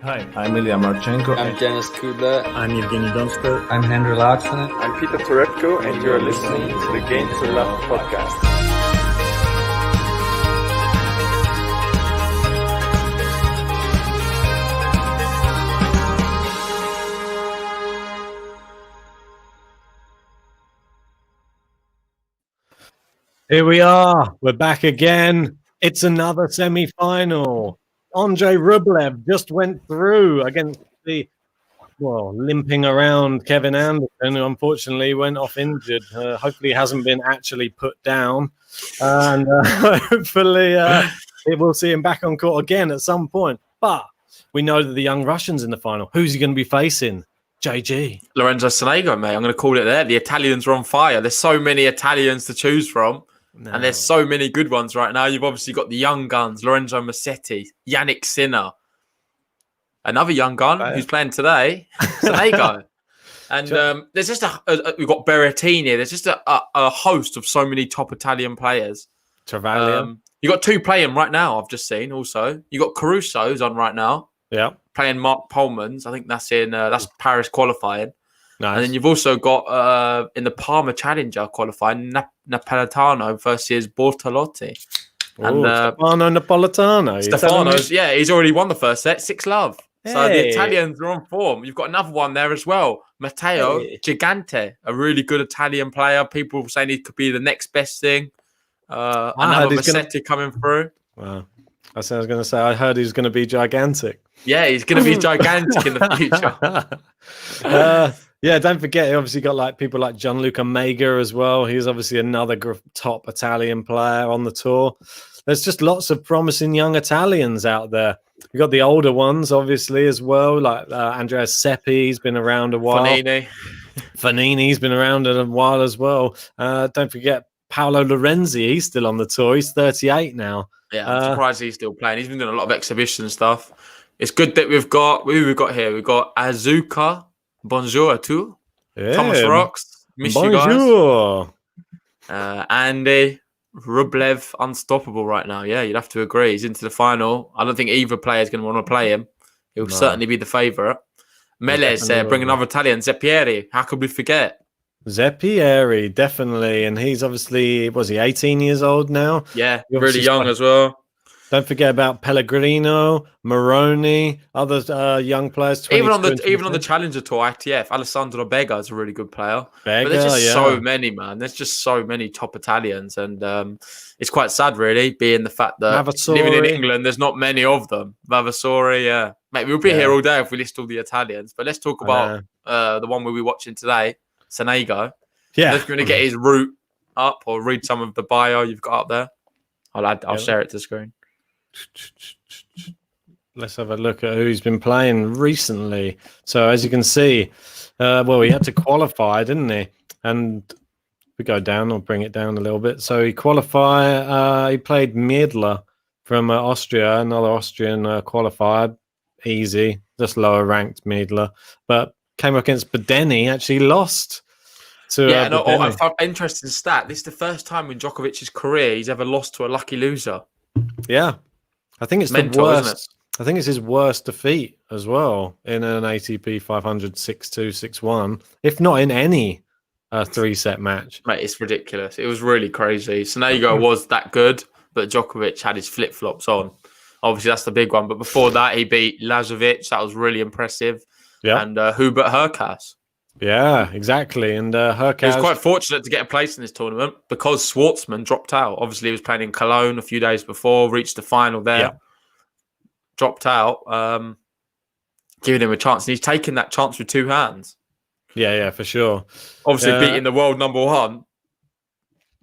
Hi, I'm Ilya Marchenko. I'm Janis Kudla. I'm Evgeny Donskoy. I'm Henry Laaksonen. I'm Peter Toretko, and you're listening to the Game to Love podcast. Here we are. We're back again. It's another semi-final. Andrei Rublev just went through against the, limping around Kevin Anderson, who unfortunately went off injured. Hopefully he hasn't been actually put down. And hopefully we'll see him back on court again at some point. But we know that the young Russian's in the final. Who's he going to be facing? JG. Lorenzo Sonego, mate. I'm going to call it there. The Italians are on fire. There's so many Italians to choose from. No. And there's so many good ones right now. You've obviously got the young guns, Lorenzo Musetti, Yannick Sinner. Another young gun who's playing today, Sonego. And there's just we've got Berrettini. There's just a host of so many top Italian players. Travaglia. You got two playing right now, I've just seen also. You got Caruso who's on right now. Yeah. Playing Mark Polman's. I think that's in that's Paris qualifying. Nice. And then you've also got in the Parma Challenger qualifying Napolitano versus Bortolotti. And Stefano Napolitano. Yeah, he's already won the first set, 6-love. Hey. So the Italians are on form. You've got another one there as well, Matteo Gigante, a really good Italian player. People saying he could be the next best thing. Another Musetti coming through. Wow. I was going to say, I heard he's going to be gigantic. Yeah, he's going to be gigantic in the future. Yeah, don't forget, he obviously got people like Gianluca Mega as well. He's obviously another top Italian player on the tour. There's just lots of promising young Italians out there. You've got the older ones, obviously, as well, like Andrea Seppi. He's been around a while. Fanini's been around a while as well. Don't forget Paolo Lorenzi. He's still on the tour. He's 38 now. Yeah, I'm surprised he's still playing. He's been doing a lot of exhibition stuff. It's good that we've got here. We've got Azuka. Bonjour too. Yeah. Thomas Rocks. Miss Bonjour. You guys. Andy Rublev, unstoppable right now. Yeah, you'd have to agree. He's into the final. I don't think either player is going to want to play him. He'll certainly be the favourite. Meles, bring another Italian. Zeppieri. How could we forget? Zeppieri, definitely. And he's obviously, was he 18 years old now? Yeah, really young as well. Don't forget about Pellegrino, Moroni, other young players. Even on the Challenger Tour, ITF, Alessandro Bega is a really good player. But there's just so many, man. There's just so many top Italians, and it's quite sad, really, being the fact that living in England, there's not many of them. Vavasori, yeah, mate, we'll be here all day if we list all the Italians. But let's talk about the one we'll be watching today, Sonego. Yeah, if you want to get his route up or read some of the bio you've got up there, I'll share it to the screen. Let's have a look at who he's been playing recently. So as you can see, he had to qualify, didn't he? And we go down, I'll bring it down a little bit. So he qualified, he played Miedler from Austria, another Austrian qualifier, easy, just lower ranked Miedler, but came up against Bedeni, actually lost to interesting stat. This is the first time in Djokovic's career he's ever lost to a lucky loser. Yeah. I think it's the worst. Isn't it? I think it's his worst defeat as well in an ATP 500 6-2, 6-1, if not in any 3-set match. Mate, it's ridiculous. It was really crazy. Sonego was that good, but Djokovic had his flip-flops on. Obviously, that's the big one. But before that, he beat Lazovic. That was really impressive. Yeah. And Hubert Hurkacz. Yeah, exactly. And Hurkacz... He was quite fortunate to get a place in this tournament because Schwartzman dropped out. Obviously, he was playing in Cologne a few days before, reached the final there, dropped out, giving him a chance. And he's taken that chance with two hands. Yeah, for sure. Obviously, beating the world number one.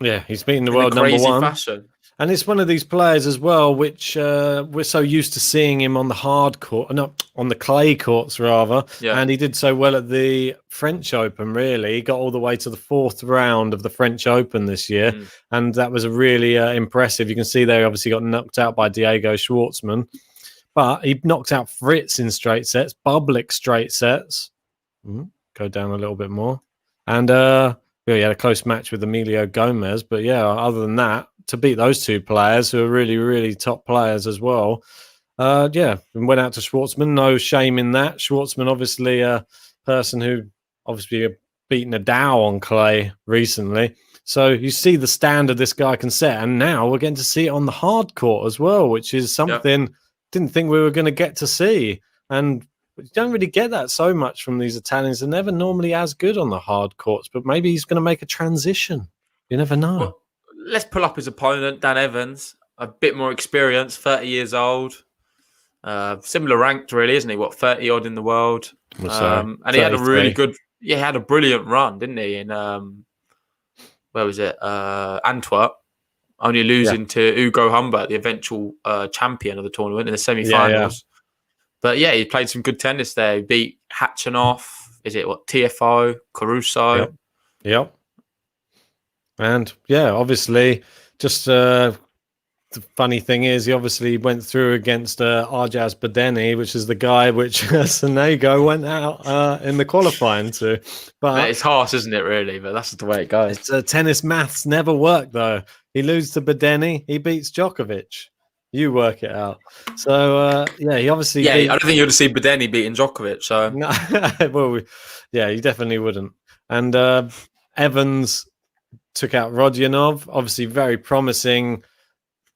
Yeah, he's beating the world number one. Fashion. And it's one of these players as well, which we're so used to seeing him on the hard court, not on the clay courts rather. Yeah. And he did so well at the French Open, really. He got all the way to the 4th round of the French Open this year. And that was really impressive. You can see there, he obviously got knocked out by Diego Schwartzman. But he knocked out Fritz in straight sets, Bublik straight sets. Go down a little bit more. And he had a close match with Emilio Gomez. But yeah, other than that, to beat those two players who are really, really top players as well, And went out to Schwartzman. No shame in that. Schwartzman, obviously a person who obviously beaten a Dow on clay recently. So you see the standard this guy can set, and now we're getting to see it on the hard court as well, which is something didn't think we were going to get to see. And you don't really get that so much from these Italians. They're never normally as good on the hard courts, but maybe he's going to make a transition. You never know. Well, let's pull up his opponent, Dan Evans, a bit more experience, 30 years old. Similar ranked, really, isn't he? 30 odd in the world. And he had a really good, he had a brilliant run, didn't he? In where was it? Antwerp, only losing to Ugo Humbert, the eventual champion of the tournament in the semi-finals. But yeah, he played some good tennis there. He beat Hatchanoff. Is it TFO, Caruso? Yep. And obviously, just the funny thing is, he obviously went through against Arjaz Badeni, which is the guy which Sonego went out in the qualifying to. But it's harsh, isn't it, really? But that's the way it goes. Tennis maths never work, though. He loses to Badeni, he beats Djokovic. You work it out. So, he obviously... Yeah, I don't think you would have seen Badeni beating Djokovic, so... No, well, you definitely wouldn't. And Evans took out Rodionov, obviously very promising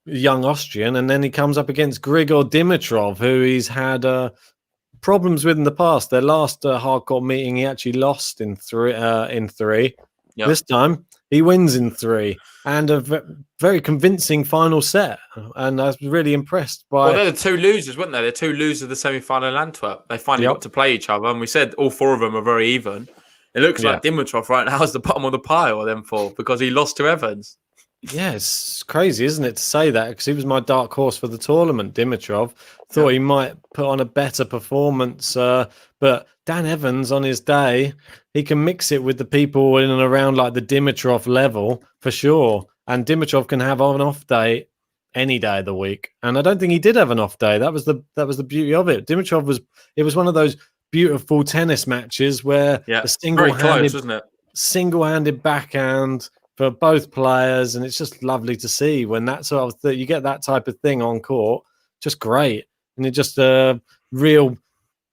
young Austrian, and then he comes up against Grigor Dimitrov, who he's had problems with in the past. Their last hardcore meeting, he actually lost in three. Yep. This time, he wins in 3, and a very convincing final set. And I was really impressed by... Well, they're the 2 losers, weren't they? The 2 losers of the semi-final in Antwerp. They finally got to play each other, and we said all 4 of them are very even. It looks like Dimitrov right now is the bottom of the pile of them 4 because he lost to Evans. Yeah, it's crazy, isn't it, to say that? Because he was my dark horse for the tournament, Dimitrov. Thought he might put on a better performance. But Dan Evans, on his day, he can mix it with the people in and around like the Dimitrov level, for sure. And Dimitrov can have an off day any day of the week. And I don't think he did have an off day. That was the beauty of it. Dimitrov was one of those beautiful tennis matches where the very close, wasn't it? Single-handed backhand for both players, and it's just lovely to see when that sort of you get that type of thing on court. Just great, and it just real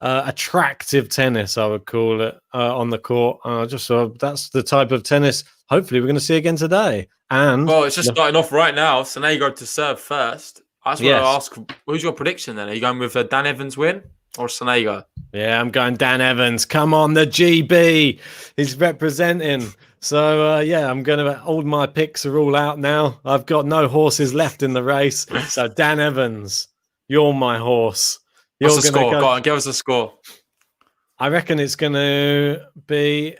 attractive tennis, I would call it, on the court. That's the type of tennis. Hopefully, we're going to see again today. And it's just starting off right now. Sonego to serve first. I just want to ask, who's your prediction then? Are you going with a Dan Evans win or Sonego? Yeah, I'm going Dan Evans. Come on, the GB. He's representing. So, I'm going to... All my picks are all out now. I've got no horses left in the race. So, Dan Evans, you're my horse. What's the score? Go on, give us a score. I reckon it's going to be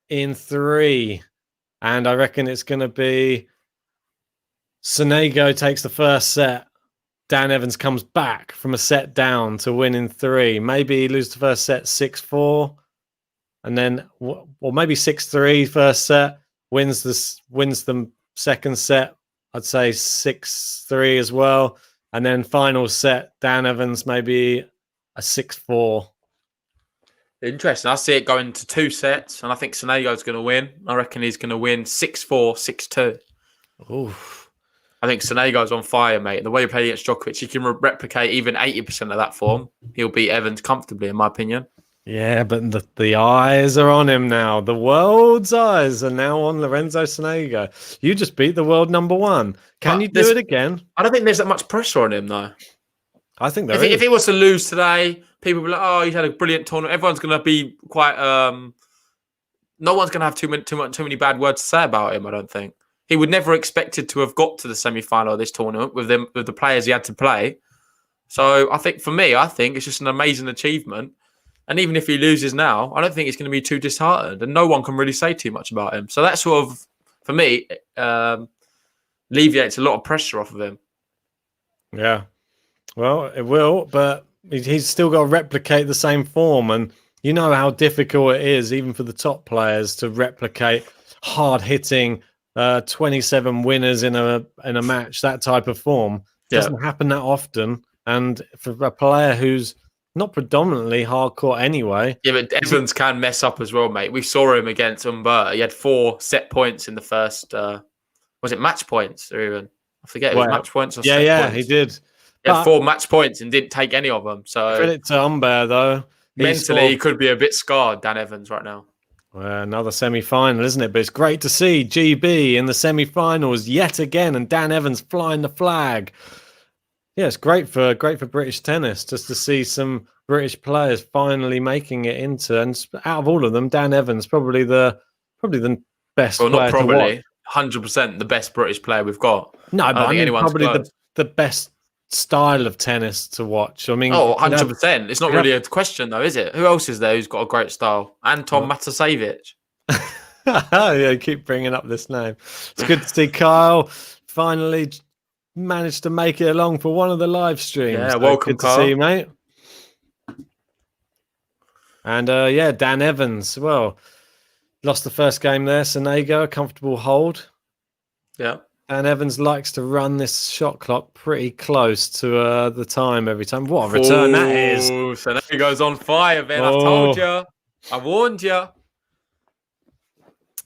in 3. And I reckon it's going to be Sonego takes the first set. Dan Evans comes back from a set down to win in 3. Maybe he loses the first set 6-4. And then, or maybe 6-3 first set, wins the second set. I'd say 6-3 as well. And then final set, Dan Evans, maybe a 6-4. Interesting. I see it going to 2 sets, and I think Sonego's going to win. I reckon he's going to win 6-4, 6-2. Oof. I think Sonego's on fire, mate. The way he played against Djokovic, he can replicate even 80% of that form. He'll beat Evans comfortably, in my opinion. Yeah, but the eyes are on him now. The world's eyes are now on Lorenzo Sonego. You just beat the world number 1. Can you do it again? I don't think there's that much pressure on him, though. I think there is. If he was to lose today, people will be like, "Oh, he's had a brilliant tournament." Everyone's going to be quite. No one's going to have too many bad words to say about him. I don't think he would never expected to have got to the semi-final of this tournament with the players he had to play. So I think it's just an amazing achievement. And even if he loses now, I don't think he's going to be too disheartened, and no one can really say too much about him. So that sort of, for me, alleviates a lot of pressure off of him. Yeah, well, it will, but he's still got to replicate the same form, and you know how difficult it is, even for the top players, to replicate hard-hitting 27 winners in a match. That type of form doesn't happen that often, and for a player who's not predominantly hardcore anyway. Yeah, but Evans can mess up as well, mate. We saw him against Humbert. He had 4 set points in the first... was it match points or even? I forget. It was match points or set points. He did. He had 4 match points and didn't take any of them. So credit to Humbert, though. Mentally, he could be a bit scarred, Dan Evans, right now. Well, another semi-final, isn't it? But it's great to see GB in the semi-finals yet again, and Dan Evans flying the flag. Yeah, it's great for British tennis just to see some British players finally making it into. And out of all of them, Dan Evans probably the best. Well, not player probably 100% the best British player we've got. No, but I mean probably close. the best style of tennis to watch. I mean, 100%. It's not really a question, though, is it? Who else is there who's got a great style? Anton Matasevich. Yeah, keep bringing up this name. It's good to see Kyle finally managed to make it along for one of the live streams. Yeah, welcome, good Kyle. to see you, mate. And Dan Evans. Well, lost the first game there. Sonego, a comfortable hold. Yeah. And Evans likes to run this shot clock pretty close to the time every time. What a return that is. Sonego's on fire, man. I told you. I warned you.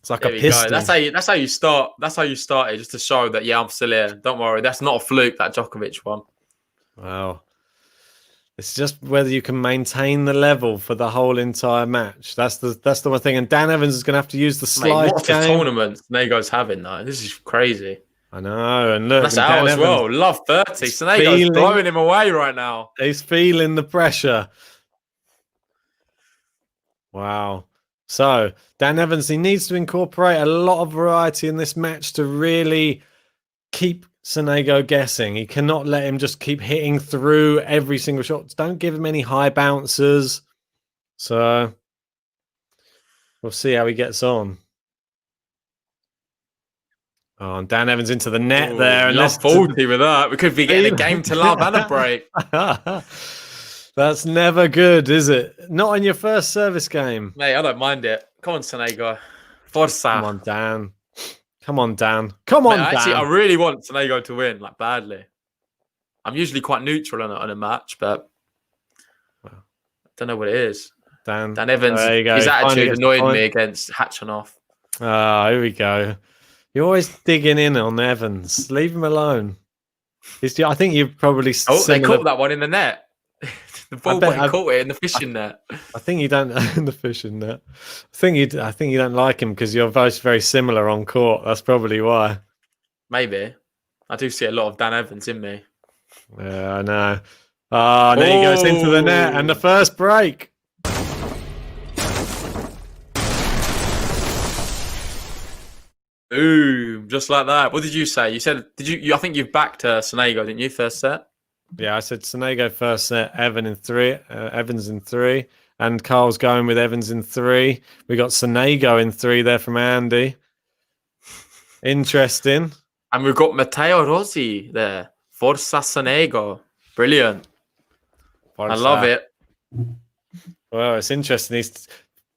It's like a piston. That's how you start. That's how you started, just to show that, I'm still here. Don't worry. That's not a fluke, that Djokovic one. Wow. It's just whether you can maintain the level for the whole entire match. That's the one thing. And Dan Evans is going to have to use the slide. What a tournament Sonego's having, though. This is crazy. I know. And look, that's out as well. Love 30. Sonego's blowing him away right now. He's feeling the pressure. Wow. So, Dan Evans, he needs to incorporate a lot of variety in this match to really keep Sonego guessing. He cannot let him just keep hitting through every single shot. Don't give him any high bouncers. So, we'll see how he gets on. Oh, and Dan Evans into the net there. And love 40 with that. We could be getting a game to love and a break. That's never good, is it? Not in your first service game. Mate, I don't mind it. Come on, Sonego. Forza. Come on, Dan. Come on, Dan. Come on, Dan. Actually, I really want Sonego to win, like, badly. I'm usually quite neutral on a match, but I don't know what it is. Dan Evans, his attitude annoyed me against Hatchanoff. Here we go. You're always digging in on Evans. Leave him alone. I think you've probably... they caught that one in the net. The ball caught it in the fishing net. I think you don't in the fishing net. I think you don't like him because you're both very similar on court. That's probably why. Maybe. I do see a lot of Dan Evans in me. Yeah, I know. And then he goes into the net and the first break. Ooh, just like that. What did you say? You said, I think you've backed Sonego, didn't you, first set? Yeah, I said Sonego first set, Evans in 3, and Carl's going with Evans in 3. We got Sonego in 3 there from Andy. Interesting. And we've got Matteo Rossi there. Forza Sonego. Brilliant. I love it. Well, it's interesting. He's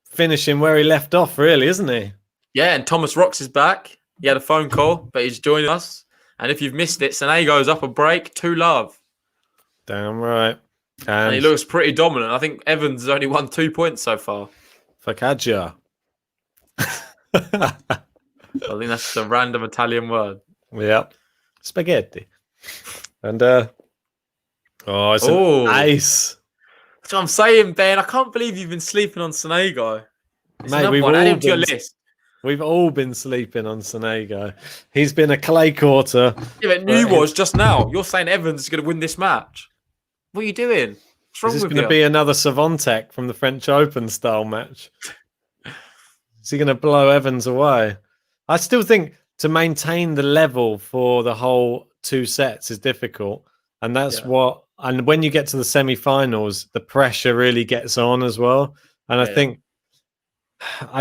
finishing where he left off, really, isn't he? Yeah, and Thomas Rocks is back. He had a phone call, but he's joining us. And if you've missed it, Sonego's up a break. 2-love. Damn right. And he looks pretty dominant. I think Evans has only won 2 points so far. Focaccia. I think that's a random Italian word. Yeah. Spaghetti. And it's an ace. That's what I'm saying, Ben. I can't believe you've been sleeping on Sonego. Mate, add him to your list. We've all been sleeping on Sonego. He's been a clay quarter. Yeah, but new was just now. You're saying Evans is going to win this match. What are you doing? What's wrong with you? Is this going to be another Swiatek from the French Open style match? Is he going to blow Evans away? I still think to maintain the level for the whole 2 sets is difficult. And that's and when you get to the semi-finals, the pressure really gets on as well. And I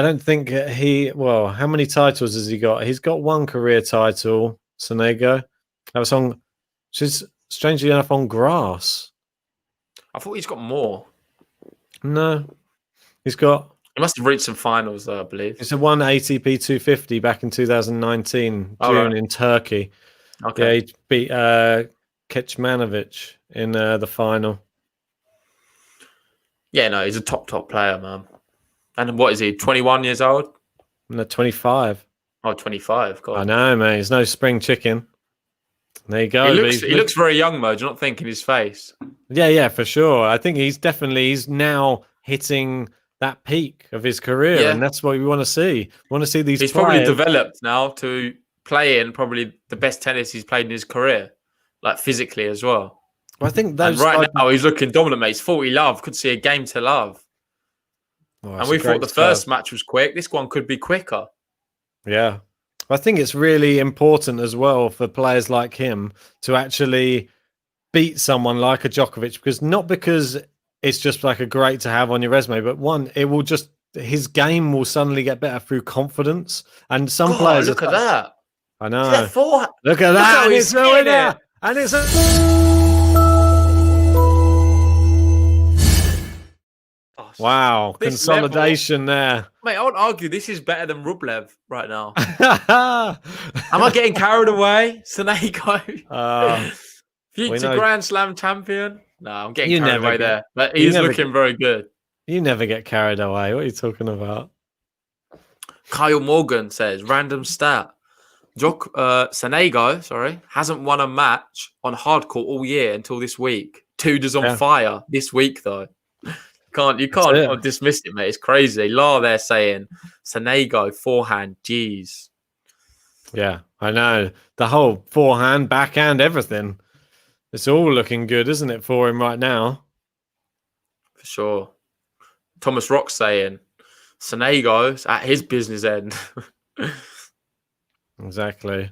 don't think how many titles has he got? He's got 1 career title, Sonego. That was strangely enough on grass. I thought he's got more. No. He must have reached some finals, though, I believe. He's won ATP 250 back in 2019, June in Turkey. Okay. Yeah, he beat Kecmanovic in the final. Yeah, no, he's a top player, man. And what is he, 21 years old? No, 25. Oh, 25. God. I know, man. He's no spring chicken. There you go. He looks very young, Mo. Do you not think in his face? Yeah, for sure. I think he's now hitting that peak of his career, and that's what we want to see. We want to see these He's players. probably developed now to play in probably the best tennis he's played in his career, like physically as well. I think and now he's looking dominant, mate. He's 40 love. Could see a game to love. And we thought the first match was quick. This one could be quicker. Yeah. I think it's really important as well for players like him to actually beat someone like a Djokovic, because it's just like a great to have on your resume, but his game will suddenly get better through confidence. And some players look at that. I know. Look at that. And it's a winner. And it's wow, consolidation there. Mate, I would argue this is better than Rublev right now. Am I getting carried away? Sonego, future Grand Slam champion. No, I'm getting carried away there. But he's looking very good. You never get carried away. What are you talking about? Kyle Morgan says, random stat. Sonego, hasn't won a match on hardcourt all year until this week. Tudor's on fire this week, though. You can't dismiss it, mate. It's crazy. La there saying Sonego forehand. Jeez. Yeah, I know. The whole forehand, backhand, everything. It's all looking good, isn't it, for him right now? For sure. Thomas Rock saying Sonego's at his business end. Exactly.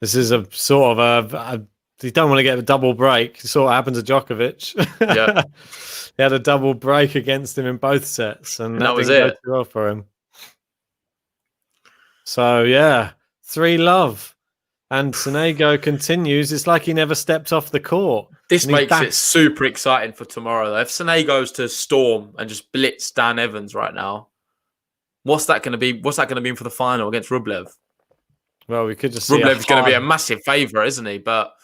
This is a sort of you don't want to get a double break. It sort of happened to Djokovic. Yeah. He had a double break against him in both sets, and that was didn't it. go too well for him. So, 3-love. And Sonego continues. It's like he never stepped off the court. This makes it super exciting for tomorrow, though. If Sonego's to storm and just blitz Dan Evans right now, what's that going to be? What's that going to mean for the final against Rublev? Well, we could just see Rublev's going to be a massive favourite, isn't he? But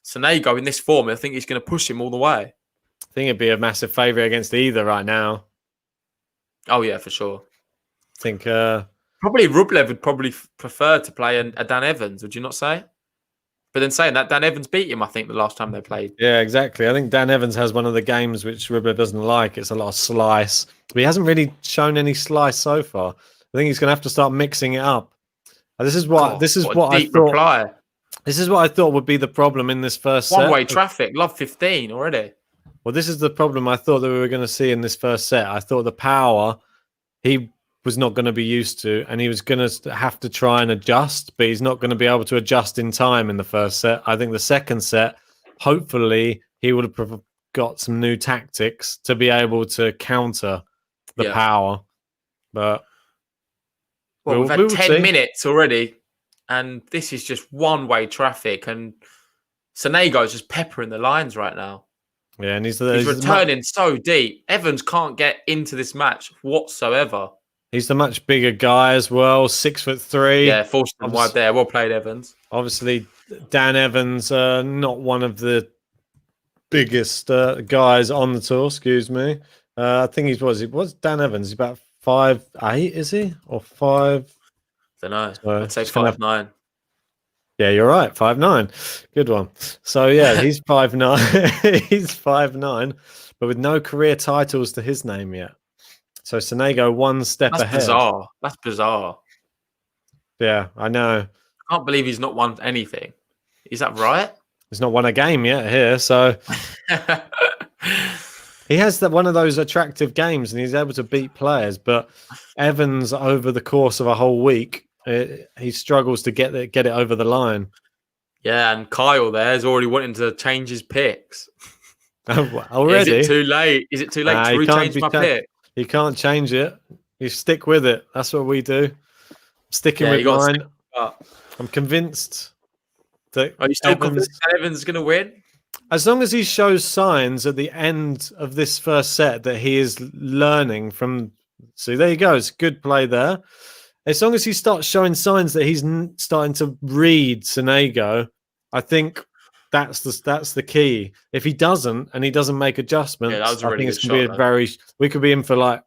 Sonego in this form, I think he's going to push him all the way. I think it'd be a massive favourite against either right now. Oh, yeah, for sure. I think probably Rublev would probably prefer to play a Dan Evans, would you not say? But then saying that, Dan Evans beat him, I think, the last time they played. Yeah, exactly. I think Dan Evans has one of the games which Rublev doesn't like. It's a lot of slice. But he hasn't really shown any slice so far. I think he's going to have to start mixing it up. This is what I thought. This is what I thought would be the problem in this first set. One-way traffic. Love 15 already. Well, this is the problem I thought that we were going to see in this first set. I thought the power he was not going to be used to, and he was going to have to try and adjust, but he's not going to be able to adjust in time in the first set. I think the second set, hopefully, he would have got some new tactics to be able to counter the power. But we've had 10 minutes already, and this is just one-way traffic, and Sonego's just peppering the lines right now. Yeah, and he's returning so deep. Evans can't get into this match whatsoever. He's the much bigger guy as well, 6'3". Yeah, forced him wide there. Well played, Evans. Obviously, Dan Evans, not one of the biggest guys on the tour. Excuse me. I think what's Dan Evans? He's about 5'8", is he, or 5? I don't know. I'd say 5'9". Yeah, you're right. 5'9". Good one. So yeah, he's 5'9". He's 5'9", but with no career titles to his name yet. So Sonego one step ahead. That's bizarre. Yeah, I know. I can't believe he's not won anything. Is that right? He's not won a game yet here, so he has one of those attractive games, and he's able to beat players. But Evans, over the course of a whole week, he struggles to get it over the line. Yeah, and Kyle there is already wanting to change his picks. Already? Is it too late? Is it too late to rechange my pick? You can't change it. You stick with it. That's what we do. Sticking with mine. I'm convinced that. Are you still convinced that Evans is going to win? As long as he shows signs at the end of this first set that he is learning from. See, there you go. It's good play there. As long as he starts showing signs that he's starting to read Sonego, I think that's the key. If he doesn't, and he doesn't make adjustments, I think it's going to be we could be in for like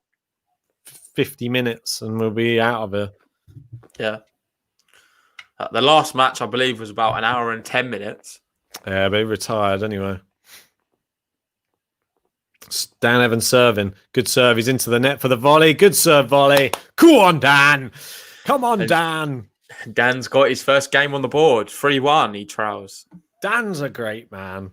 50 minutes and we'll be out of it. Yeah. The last match, I believe, was about an hour and 10 minutes. Yeah, but he retired anyway. Dan Evans serving. Good serve. He's into the net for the volley. Good serve volley. Go on, Dan. Come on, Dan. Dan's got his first game on the board. 3-1, he trails. Dan's a great man.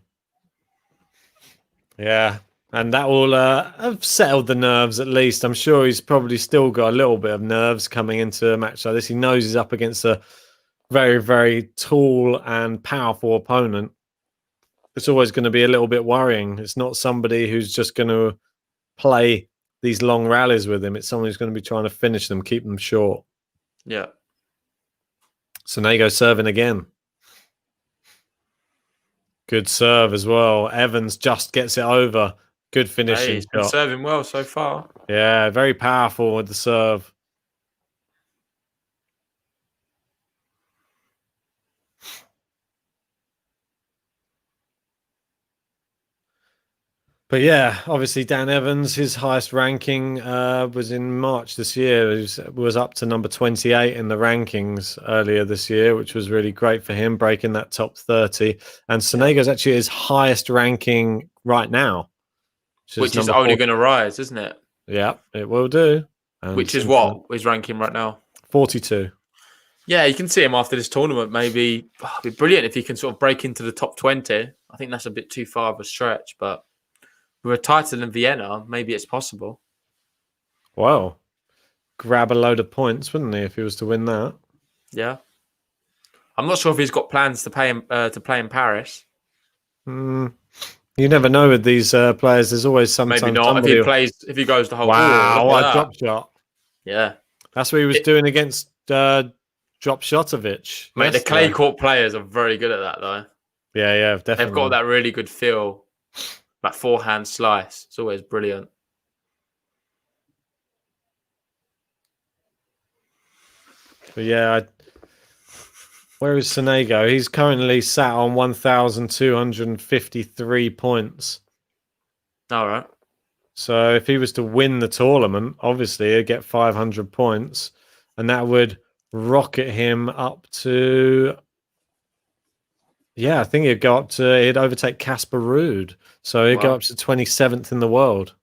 Yeah. And that will have settled the nerves at least. I'm sure he's probably still got a little bit of nerves coming into a match like this. He knows he's up against a very, very tall and powerful opponent. It's always going to be a little bit worrying. It's not somebody who's just going to play these long rallies with him. It's someone who's going to be trying to finish them, keep them short. Yeah. Sonego serving again. Good serve as well. Evans just gets it over. Good finishing He's been shot. serving well so far. Yeah, very powerful with the serve. But yeah, obviously Dan Evans, his highest ranking was in March this year. It was up to number 28 in the rankings earlier this year, which was really great for him, breaking that top 30. And Sonego's actually his highest ranking right now. Which is only going to rise, isn't it? Yeah, it will do. And which is what he's ranking right now? 42. Yeah, you can see him after this tournament. Maybe it'd be brilliant if he can sort of break into the top 20. I think that's a bit too far of a stretch, but with a title in Vienna, maybe it's possible. Wow. Grab a load of points, wouldn't he, if he was to win that? Yeah. I'm not sure if he's got plans to play in Paris. You never know with these players. There's always sometimes maybe not. If he goes the whole wow, tour, what a drop shot. Yeah. That's what he was doing against Drop Shotovic. Mate, the clay court players are very good at that, though. Yeah, definitely. They've got that really good feel. That forehand slice. It's always brilliant. But yeah, where is Sonego? He's currently sat on 1,253 points. All right. So if he was to win the tournament, obviously he'd get 500 points. And that would rocket him up to... Yeah, I think he'd overtake Casper Ruud. So he'd go up to 27th in the world.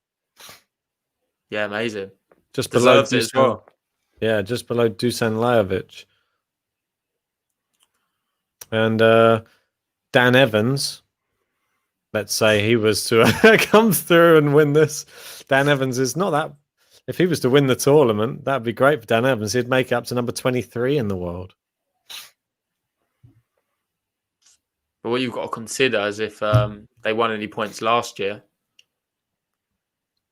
Yeah, amazing. Just below Deserves it as well. Yeah, just below Dusan Lajovic. And Dan Evans, let's say he was to come through and win this. Dan Evans is not that... If he was to win the tournament, that'd be great for Dan Evans. He'd make it up to number 23 in the world. But what you've got to consider is if they won any points last year,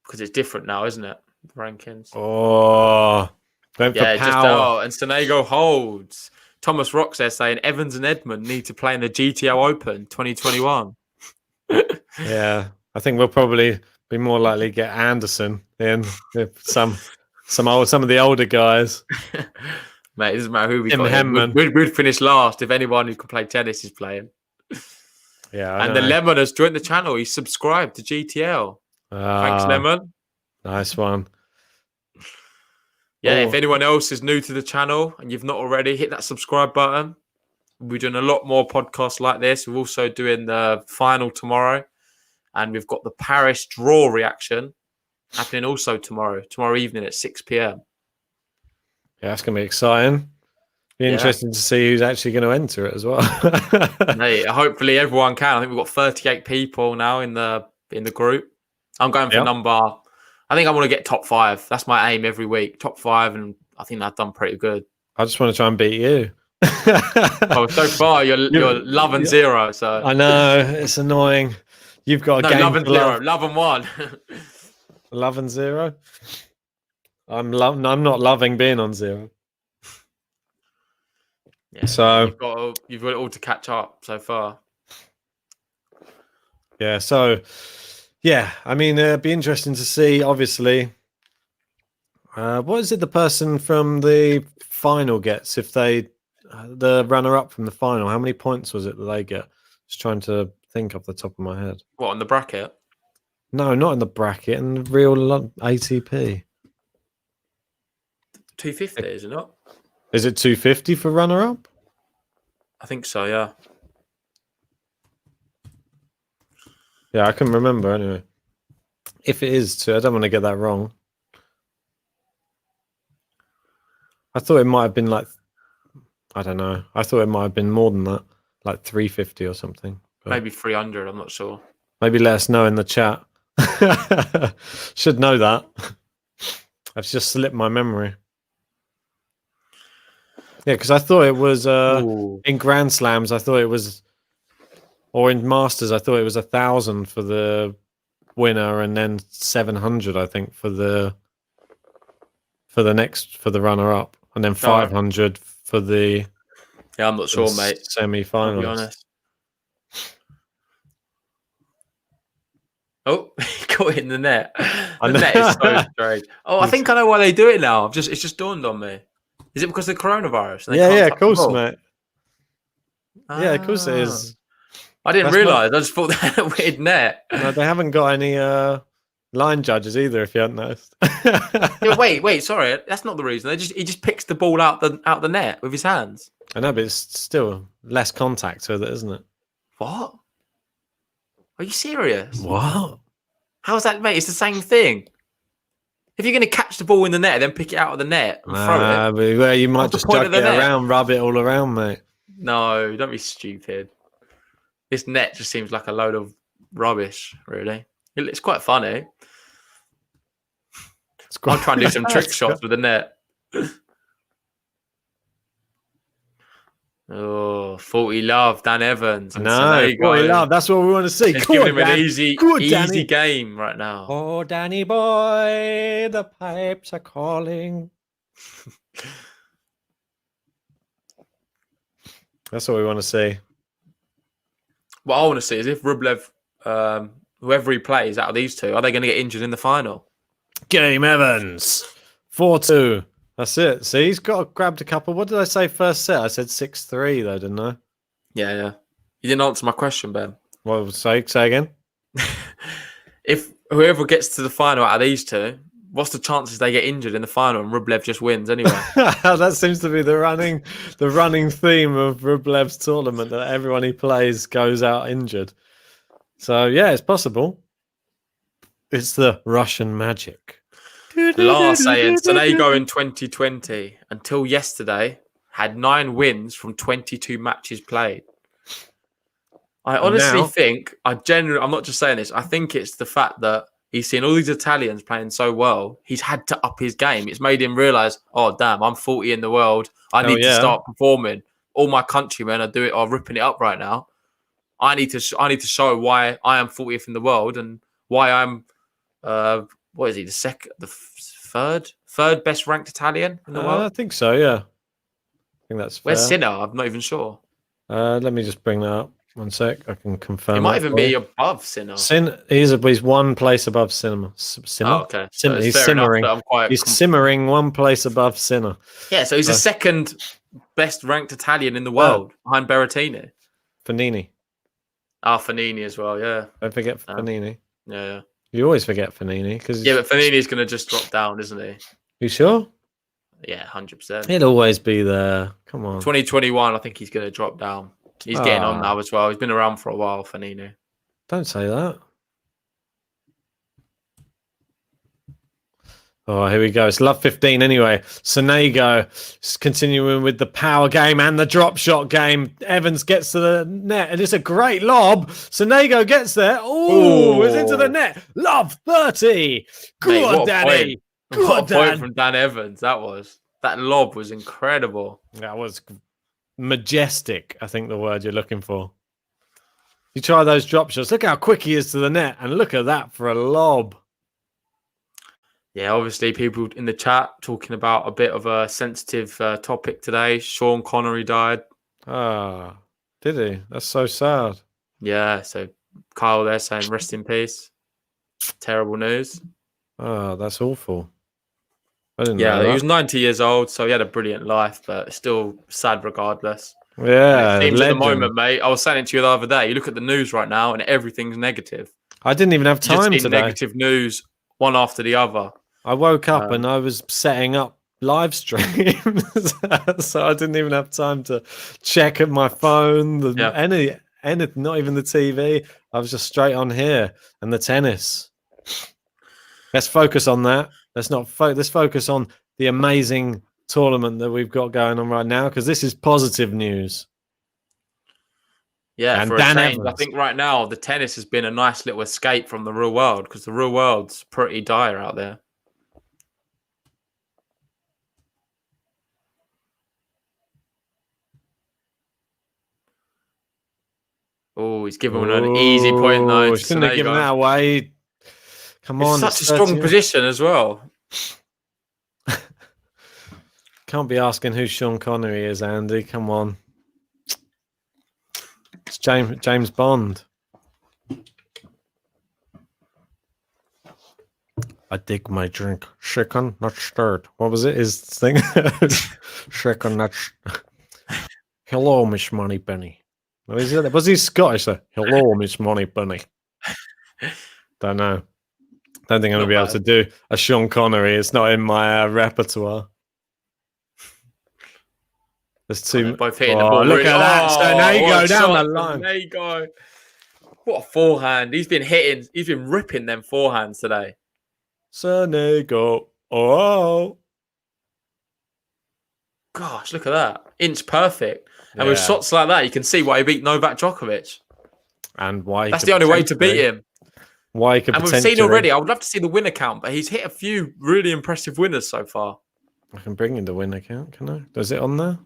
because it's different now, isn't it? The rankings. Oh, going for power. And Sonego holds. Thomas Rock there saying Evans and Edmund need to play in the GTL Open 2021. Yeah, I think we'll probably be more likely to get Anderson in some of the older guys. Mate, it doesn't matter who we got. We'd finish last if anyone who can play tennis is playing. Yeah, and the Lemon has joined the channel. He's subscribed to GTL. Thanks, Lemon. Nice one. Yeah, if anyone else is new to the channel and you've not already, hit that subscribe button. We're doing a lot more podcasts like this. We're also doing the final tomorrow. And we've got the Paris draw reaction happening also tomorrow evening at 6 p.m. Yeah, that's going to be exciting. Be interesting to see who's actually going to enter it as well. Hey, hopefully everyone can. I think we've got 38 people now in the group. I'm going for number... I think I want to get top 5. That's my aim every week. Top 5, and I think I've done pretty good. I just want to try and beat you. So far, you're love and 0. So I know, it's annoying. You've got a game love and 0. Love and 1. Love and 0? I'm not loving being on 0. Yeah, so you've got it all to catch up so far. Yeah, so I mean, it'd be interesting to see, obviously. What is it the person from the final gets if the runner-up from the final? How many points was it that they get? Just trying to think off the top of my head. What, on the bracket? No, not in the bracket, in the real ATP. 250, is it not? Is it 250 for runner-up? I think so, yeah. Yeah, I can remember anyway. If it is 2, I don't want to get that wrong. I thought it might have been like, I don't know. I thought it might have been more than that, like 350 or something. But Maybe 300. I'm not sure. maybe let us know in the chat. Should know that. I've just slipped my memory. Yeah, because I thought it was in Grand Slams. I thought it was, or in Masters, I thought it was 1,000 for the winner, and then 700, I think, for the runner up, and then 500 for the. Yeah, I'm not sure, mate. Semi-finals. I'll be honest. Oh, he got it in the net. The net is so strange. Oh, I think I know why they do it now. It's just dawned on me. Is it because of the coronavirus? Yeah, of course, mate. Yeah, of course it is. I didn't realise. I just thought they had a weird net. No, they haven't got any line judges either, if you hadn't noticed. Yeah, wait, sorry. That's not the reason. He just picks the ball out the net with his hands. I know, but it's still less contact with it, isn't it? What? Are you serious? What? How's that, mate? It's the same thing. If you're going to catch the ball in the net, then pick it out of the net and throw it. But you might just jug it around, rub it all around, mate. No, don't be stupid. This net just seems like a load of rubbish, really. It's quite funny. I'm trying to do some trick shots with the net. Oh, 40 love, Dan Evans. No, 40 love. That's what we want to see. It's giving him an easy game right now. Oh, Danny boy, the pipes are calling. That's what we want to see. What I want to see is if Rublev, whoever he plays out of these two, are they going to get injured in the final? Game Evans. 4-2. That's it. See, he's grabbed a couple. What did I say first set? I said 6-3 though, didn't I? Yeah. You didn't answer my question, Ben. What say again? If whoever gets to the final out of these two, what's the chances they get injured in the final and Rublev just wins anyway? That seems to be the running theme of Rublev's tournament, that everyone he plays goes out injured. So yeah, it's possible. It's the Russian magic. Lars saying Sonego in 2020 until yesterday had 9 wins from 22 matches played. I honestly think, I'm not just saying this, I think it's the fact that he's seen all these Italians playing so well, he's had to up his game. It's made him realise, oh damn, I'm 40 in the world. I need to start performing. All my countrymen are ripping it up right now. I need to show why I am 40th in the world and why I'm what is he? The third best ranked Italian in the world? I think so. Yeah, I think that's fair. Where's Sinner? I'm not even sure. Let me just bring that up. 1 sec. I can confirm. He might even be above Sinner. He's 1 place above Sinner. Oh, okay. So he's simmering. He's simmering 1 place above Sinner. Yeah, so he's the second best ranked Italian in the world behind Berrettini. Fognini. Fognini as well. Yeah. Don't forget Fognini. Yeah. You always forget Fognini because but Fognini's going to just drop down, isn't he? You sure? Yeah, 100%. He'll always be there. Come on. 2021, I think he's going to drop down. He's getting on now as well. He's been around for a while, Fognini. Don't say that. Oh, here we go. It's love 15 anyway. Sonego continuing with the power game and the drop shot game. Evans gets to the net and it's a great lob. Sonego gets there. Oh, it's into the net. Love 30. Good on, Danny. What a point from Dan Evans. That lob was incredible. That was majestic, I think the word you're looking for. You try those drop shots. Look how quick he is to the net and look at that for a lob. Yeah, obviously people in the chat talking about a bit of a sensitive topic today. Sean Connery died. Did he? That's so sad. Yeah, so Kyle there saying rest in peace. Terrible news. That's awful. I didn't know he that. was 90 years old, so he had a brilliant life, but still sad regardless. Yeah, it seems at the moment, mate. I was saying it to you the other day. You look at the news right now and everything's negative. I didn't even have time today. Negative news, one after the other. I woke up and I was setting up live streams, so I didn't even have time to check at my phone. anything, not even the TV. I was just straight on here and the tennis. Let's focus on that. Let's not. Let's focus on the amazing tournament that we've got going on right now, because this is positive news. Yeah, and for Dan a change, Evans. I think right now the tennis has been a nice little escape from the real world, because the real world's pretty dire out there. Oh, he's giving an easy point though to Shouldn't have given that Sonego. away. Come on, It's such a strong position as well. Can't be asking who Sean Connery is, Andy. Come on. It's James Bond. I dig my drink. Shaken, not stirred. What was it? His thing? Shaken, not Hello, Miss Moneypenny. Was he Scottish? Hello, Miss Moneypenny. Don't know. Don't think I'm going to be able to do a Sean Connery. It's not in my repertoire. There's two. Both hitting the ball. Look at that. So now you go down the line. There you go. What a forehand. He's been ripping them forehands today. Sonego. Oh. Gosh, look at that. Inch perfect. And with shots like that, you can see why he beat Novak Djokovic. And why that's the only way to beat him. Why he could and we've seen already. I would love to see the win account, but he's hit a few really impressive winners so far. I can bring in the win account, can I? Is it on there?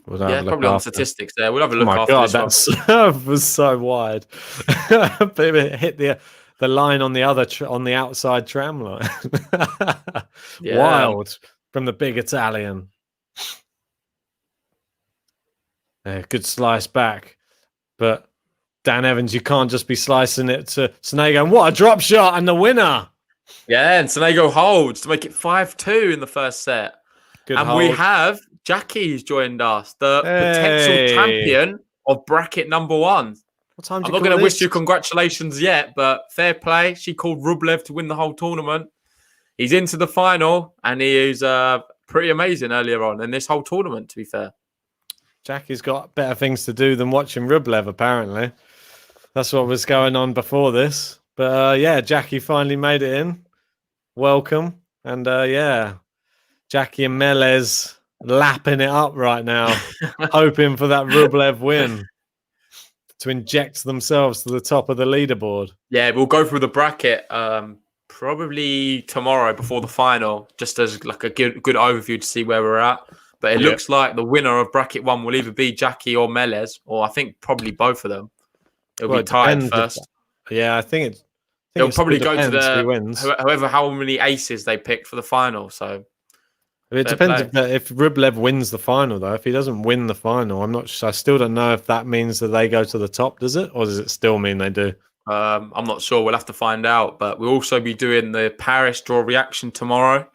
Yeah, probably on statistics there. We'll have a look after God, this that serve was so wide. But it hit the line on the on the outside tram line. Wild from the big Italian. Good slice back. But Dan Evans, you can't just be slicing it to Sonego. And what a drop shot and the winner. Yeah, and Sonego holds to make it 5-2 in the first set. Good and hold. we have Jackie who's joined us, the potential champion of bracket number 1. What time I'm not going to wish you congratulations yet, but fair play. She called Rublev to win the whole tournament. He's into the final, and he is pretty amazing earlier on in this whole tournament, to be fair. Jackie's got better things to do than watching Rublev, apparently. That's what was going on before this. But yeah, Jackie finally made it in. Welcome. And yeah, Jackie and Melez lapping it up right now, hoping for that Rublev win to inject themselves to the top of the leaderboard. Yeah, we'll go through the bracket probably tomorrow before the final, just as like a good overview to see where we're at. But it looks like the winner of bracket 1 will either be Jackie or Melez, or I think probably both of them. It'll be tied first. Yeah, I think it'll probably go to how many aces they picked for the final. So it depends if Rublev wins the final, though. If he doesn't win the final, I still don't know if that means that they go to the top, does it? Or does it still mean they do? I'm not sure. We'll have to find out. But we'll also be doing the Paris draw reaction tomorrow.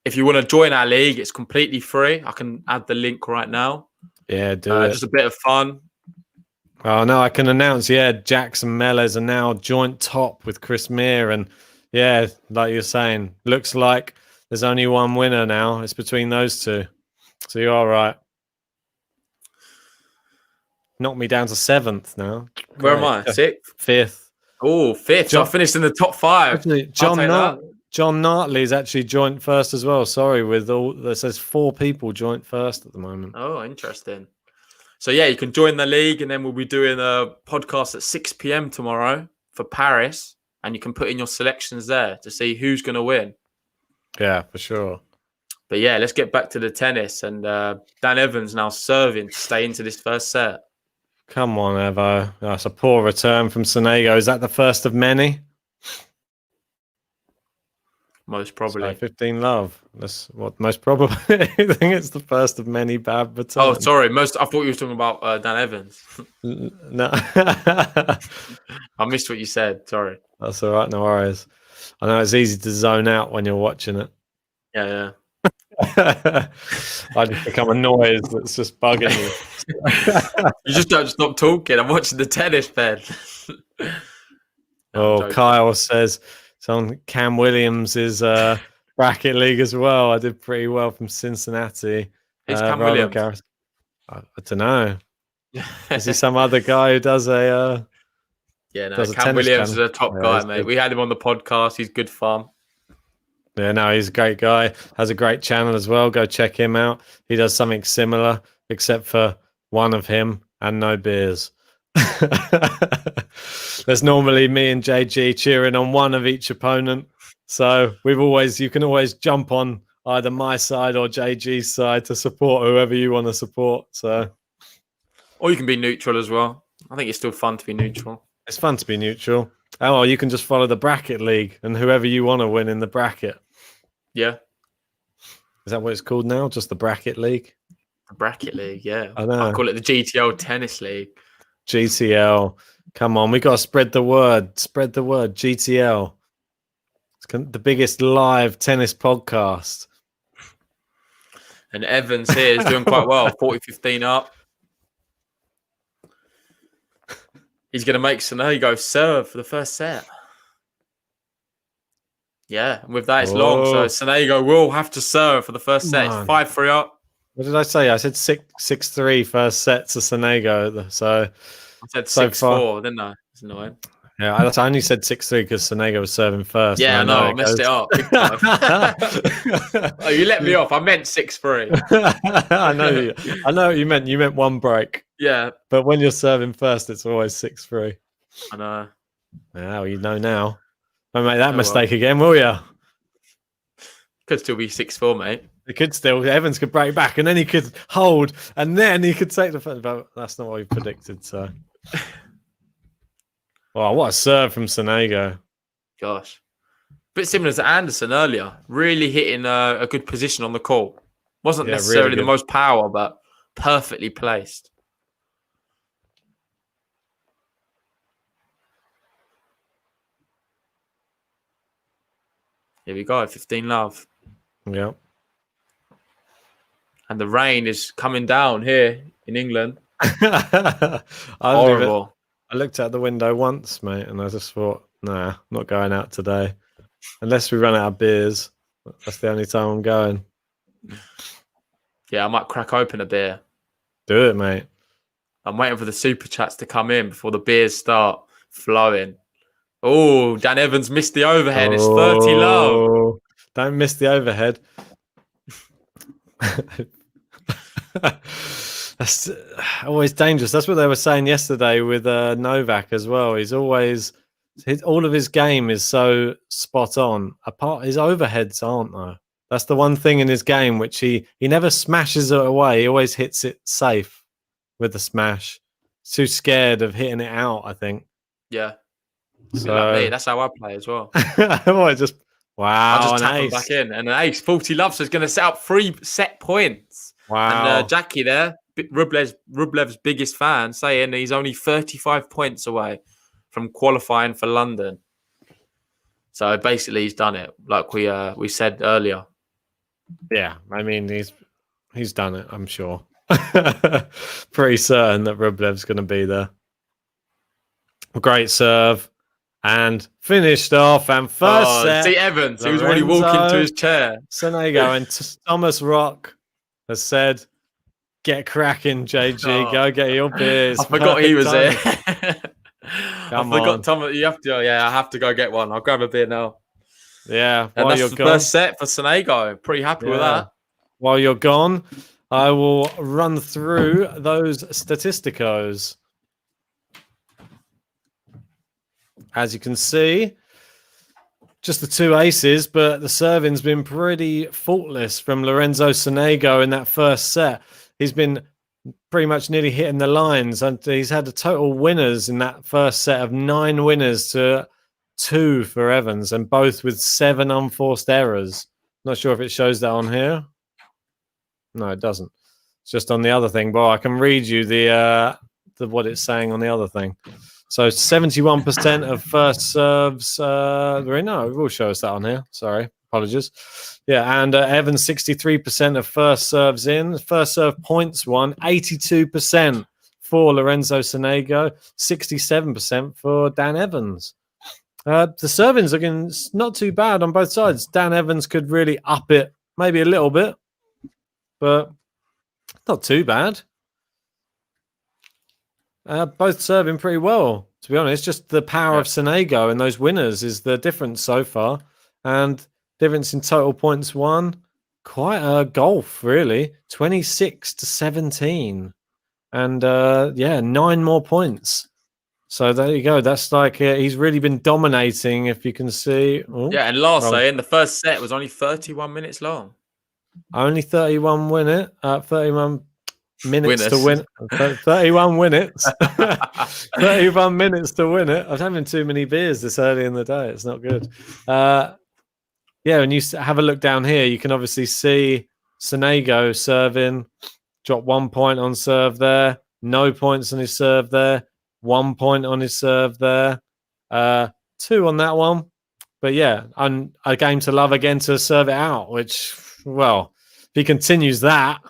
If you want to join our league, it's completely free. I can add the link right now. Yeah, do it. Just a bit of fun. Oh, no, I can announce, Jax and Melez are now joint top with Chris Meir. And, yeah, like you're saying, looks like there's only one winner now. It's between those two. So you're all right. Knocked me down to 7th now. Where am I? 6th? 5th. Oh, 5th. So I finished in the top 5. Actually, John Nartley's actually joint first as well. Sorry, there says 4 people joint first at the moment. Oh, interesting. So yeah, you can join the league, and then we'll be doing a podcast at 6 p.m. tomorrow for Paris, and you can put in your selections there to see who's going to win. Yeah, for sure. But yeah, let's get back to the tennis, and Dan Evans now serving to stay into this first set. Come on, Evo. That's a poor return from Sonego. Is that the first of many? Most probably. So 15 love. That's what most probably. I think it's the first of many bad returns. Oh, sorry. I thought you were talking about Dan Evans. No. I missed what you said. Sorry. That's all right. No worries. I know it's easy to zone out when you're watching it. Yeah. I just become a noise that's just bugging you. You just don't stop talking. I'm watching the tennis, Ben. Kyle says it's on Cam Williams' bracket league as well. I did pretty well from Cincinnati. Who's Cam Williams? I don't know. Is he some other guy who does a? Yeah, no. Does a Cam tennis Williams channel? is a top Yeah, guy, he's mate. good. We had him on the podcast. He's good fun. Yeah, no, he's a great guy. Has a great channel as well. Go check him out. He does something similar, except for one of him and no beers. There's normally me and JG cheering on one of each opponent. So you can always jump on either my side or JG's side to support whoever you want to support. So, or you can be neutral as well. I think it's still fun to be neutral. It's fun to be neutral. Oh, well, you can just follow the bracket league and whoever you want to win in the bracket. Yeah. Is that what it's called now? Just the bracket league? The bracket league, yeah. I know. I call it the GTL tennis league. GTL. Come on, we got to spread the word. Spread the word. GTL. It's the biggest live tennis podcast. And Evans here is doing quite well. 40-15 up. He's going to make Sonego serve for the first set. Yeah, and with that, it's long. So Sonego will have to serve for the first set. It's 5-3 up. What did I say? I said 6-3 first set to Sonego. So I said 6-4, didn't I? It's annoying. Yeah, I only said 6-3 because Sonego was serving first. Yeah, I know. I messed it up. Oh, you let me off. I meant 6-3. I know what you meant. You meant one break. Yeah. But when you're serving first, it's always 6-3. I know. Now you know now. Don't make that mistake again, will you? Could still be 6-4, mate. It could still. Evans could break back, and then he could hold, and then he could take the first. But that's not what we predicted. So, oh, what a serve from Sonego! Gosh, bit similar to Anderson earlier. Really hitting a good position on the court. Wasn't necessarily really the most power, but perfectly placed. Here we go, 15 love. Yeah. And the rain is coming down here in England. Horrible. I looked out the window once, mate, and I just thought, nah, not going out today. Unless we run out of beers. That's the only time I'm going. Yeah, I might crack open a beer. Do it, mate. I'm waiting for the super chats to come in before the beers start flowing. Oh, Dan Evans missed the overhead. It's 30 love. Don't miss the overhead. That's always dangerous. That's what they were saying yesterday with Novak as well. All of his game is so spot on. Apart, his overheads aren't though. That's the one thing in his game which he never smashes it away. He always hits it safe with the smash. He's too scared of hitting it out, I think. Yeah. So like me. That's how I play as well. Wow, I just tap him back in. And an ace. 40 loves is going to set up 3 set points. Wow. And Jackie there, Rublev's biggest fan, saying he's only 35 points away from qualifying for London. So basically he's done it, like we said earlier. Yeah, I mean he's done it, I'm sure. Pretty certain that Rublev's going to be there. Great serve. And finished off, and first set. See Evans, he was already walking to his chair. Sonego and Thomas Rock has said, "Get cracking, JG. Go get your beers." I forgot he was there. Come on, Thomas. You have to. Yeah, I have to go get one. I'll grab a beer now. Yeah, and that's the first set for Sonego. Pretty happy with that. While you're gone, I will run through those statisticos. As you can see, just the 2 aces, but the serving's been pretty faultless from Lorenzo Sonego in that first set. He's been pretty much nearly hitting the lines, and he's had a total winners in that first set of 9 winners to 2 for Evans, and both with 7 unforced errors. Not sure if it shows that on here. No, it doesn't. It's just on the other thing. But I can read you the what it's saying on the other thing. So 71% of first serves. No, it will show us that on here. Sorry, apologies. Yeah, and Evans 63% of first serves in. First serve points won. 82% for Lorenzo Sonego. 67% for Dan Evans. The serving's looking not too bad on both sides. Dan Evans could really up it, maybe a little bit, but not too bad. Both serving pretty well, to be honest. Just the power of Yeah. Sonego and those winners is the difference so far. And difference in total points won. Quite a golf, really. 26-17. And 9 more points. So there you go. That's like he's really been dominating, if you can see. Oh, Yeah, and last in the first set was only 31 minutes long. Only 31 31 minutes to Winners. win. 31 minutes. 31 minutes to win it. I was having too many beers this early in the day. It's not good. When you have a look down here, you can obviously see Sonego serving. Dropped 1 point on serve there. No points on his serve there. 1 point on his serve there. 2 on that one. But yeah, and a game to love again to serve it out, which, well, if he continues that,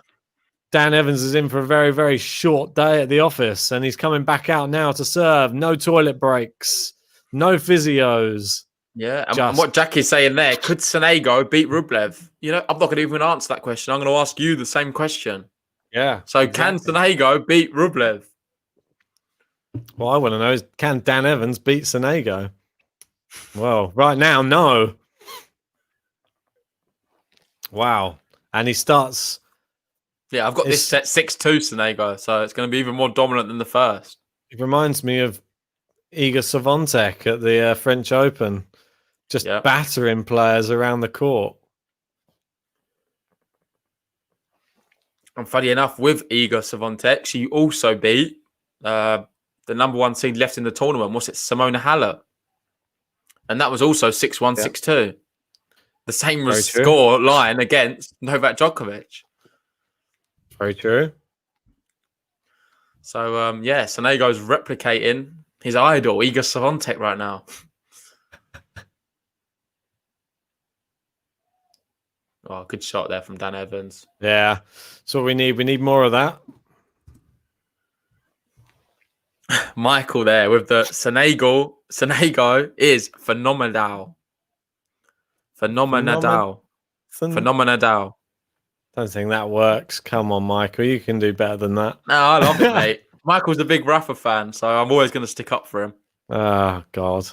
Dan Evans is in for a very, very short day at the office, and he's coming back out now to serve. No toilet breaks, no physios. Yeah, and what Jackie's saying there, could Sonego beat Rublev? You know, I'm not going to even answer that question. I'm going to ask you the same question. Yeah. So exactly. Can Sonego beat Rublev? What I want to know is, can Dan Evans beat Sonego? Well, right now, no. Wow. And he starts... Yeah, I've got this set 6-2 Sonego, so it's going to be even more dominant than the first. It reminds me of Iga Swiatek at the French Open, just battering players around the court. And funny enough, with Iga Swiatek, she also beat the number 1 seed left in the tournament. Was it Simona Halep? And that was also 6-1, 6-2. The same score line against Novak Djokovic. Very true. So, Sonego's replicating his idol, Iga Swiatek, right now. Oh, good shot there from Dan Evans. Yeah, that's what we need. We need more of that. Michael there with the Sonego. Sonego is phenomenal. Phenomenal. Don't think that works. Come on, Michael. You can do better than that. No, I love it, mate. Michael's a big Rafa fan, so I'm always going to stick up for him. Oh, God.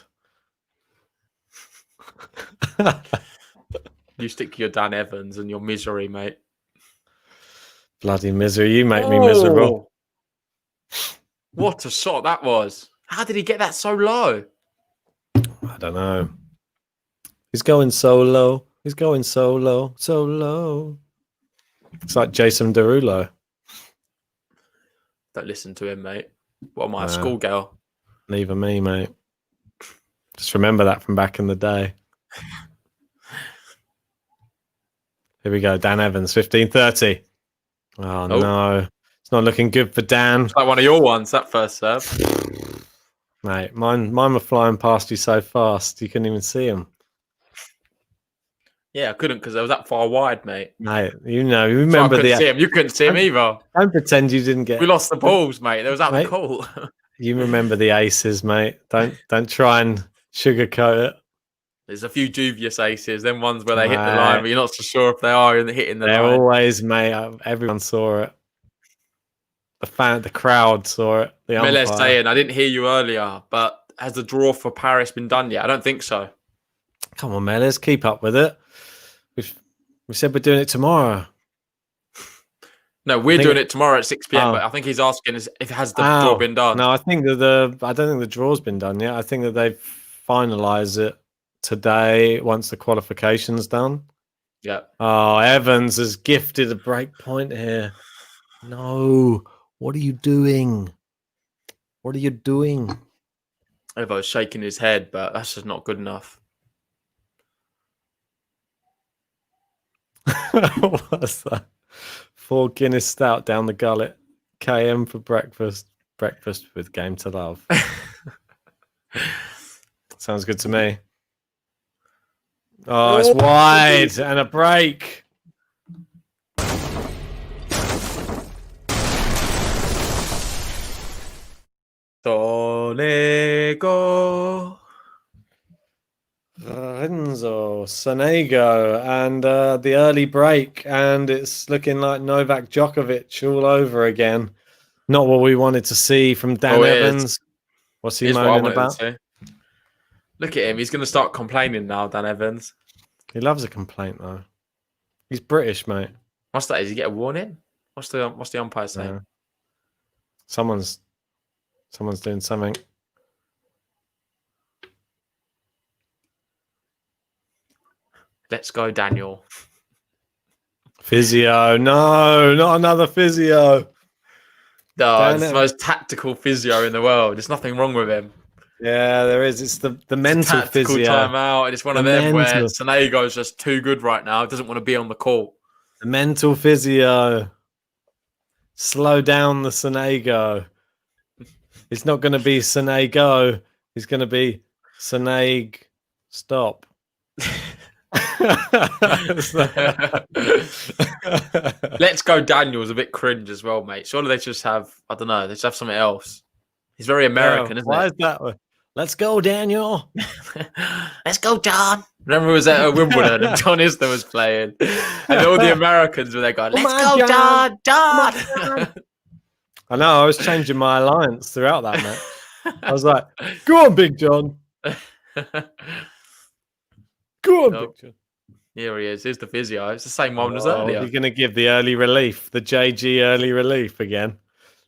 You stick to your Dan Evans and your misery, mate. Bloody misery. You make me miserable. What a shot that was. How did he get that so low? I don't know. He's going so low. He's going so low. So low. It's like Jason Derulo. Don't listen to him, mate. What am I, a schoolgirl? Neither me, mate. Just remember that from back in the day. Here we go. Dan Evans, 15-30. Oh, no. It's not looking good for Dan. It's like one of your ones, that first serve. Mate, mine were flying past you so fast, you couldn't even see them. Yeah, I couldn't because I was that far wide, mate. Mate, you remember You couldn't see him either. Don't pretend you didn't get. We lost the balls, mate. There was that call. You remember the aces, mate. Don't try and sugarcoat it. There's a few dubious aces. Them ones where they hit the line, but you're not so sure if they are hitting the line. They're always, mate. Everyone saw it. The crowd saw it. The umpire. Miller's saying, I didn't hear you earlier, but has the draw for Paris been done yet? I don't think so. Come on, man. Let's keep up with it. We said we're doing it tomorrow. No, we're doing it tomorrow at 6 p.m. But I think he's asking if has the draw been done. No, I think that I don't think the draw's been done yet. I think that they've finalised it today once the qualification's done. Yeah. Oh, Evans has gifted a break point here. No. What are you doing? What are you doing? Evo's shaking his head, but that's just not good enough. What's that? 4 Guinness Stout down the gullet. KM for breakfast. Breakfast with game to love. Sounds good to me. Oh, it's wide and a break. Sonego. Lorenzo Sonego and the early break, and it's looking like Novak Djokovic all over again. Not what we wanted to see from Dan Evans. What's he moaning about? Look at him. He's going to start complaining now, Dan Evans. He loves a complaint, though. He's British, mate. What's that? Does he get a warning? What's the umpire saying? Someone's doing something. Let's go, Daniel. Physio. No, not another physio. No, it's the most tactical physio in the world. There's nothing wrong with him. Yeah, there is. It's the mental tactical physio. Time out, and it's one of them where Sonego's just too good right now. Doesn't want to be on the court. The mental physio. Slow down the Sonego. It's not going to be Sonego. It's going to be Soneg. Stop. Let's go. Daniel's a bit cringe as well, mate. Surely they just have, I don't know, they just have something else. He's very American, isn't why it? Is that? Let's go, Daniel. Let's go, John. Remember, it was at Wimbledon and John Isner was playing, and all the Americans were there going, "Let's go, John, John." I know. I was changing my alliance throughout that match. I was like, "Go on, Big John. Go on, Big John." Here he is. Here's the physio. It's the same one as earlier. You're going to give the early relief, the JG early relief again.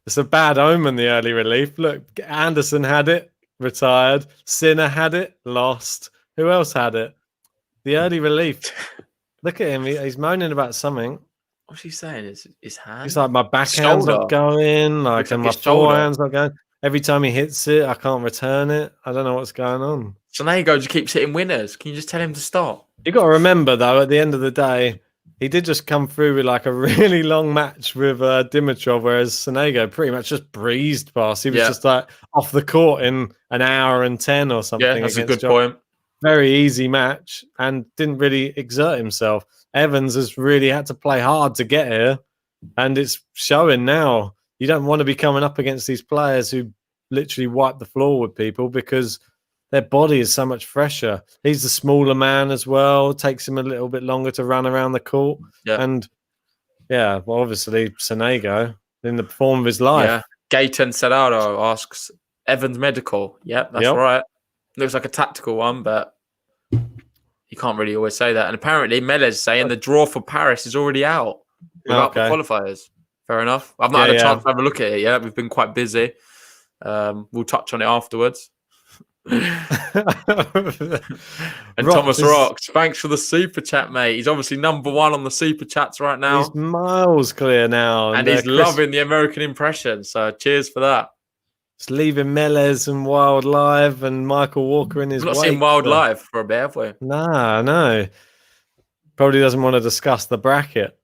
It's a bad omen, the early relief. Look, Anderson had it, retired. Sinner had it, lost. Who else had it? The early relief. Look at him. He's moaning about something. What's he saying? His hand? He's like, my backhand's not going. And my forehand's not going. Every time he hits it, I can't return it. I don't know what's going on. Sonego just keeps hitting winners. Can you just tell him to stop? You got to remember, though, at the end of the day, he did just come through with like a really long match with Dimitrov, whereas Sonego pretty much just breezed past. He was just like off the court in an hour and 10 or something. Yeah, that's a good point. Very easy match and didn't really exert himself. Evans has really had to play hard to get here, and it's showing now. You don't want to be coming up against these players who literally wipe the floor with people because their body is so much fresher. He's the smaller man as well. It takes him a little bit longer to run around the court. Yeah. And well, obviously, Sonego in the form of his life. Yeah. Gaten Serraro asks, Evans medical. Yep, that's right. Looks like a tactical one, but you can't really always say that. And apparently, Melez saying the draw for Paris is already out without the qualifiers. Fair enough. I've not had a chance to have a look at it yet. We've been quite busy. We'll touch on it afterwards. And Thomas Rocks, thanks for the super chat, mate. He's obviously number one on the super chats right now. He's miles clear now. And he's loving the American impression. So cheers for that. It's leaving Melez and Wild Live and Michael Walker in his We've not seen Wild Live for a bit, have we? No. Probably doesn't want to discuss the bracket.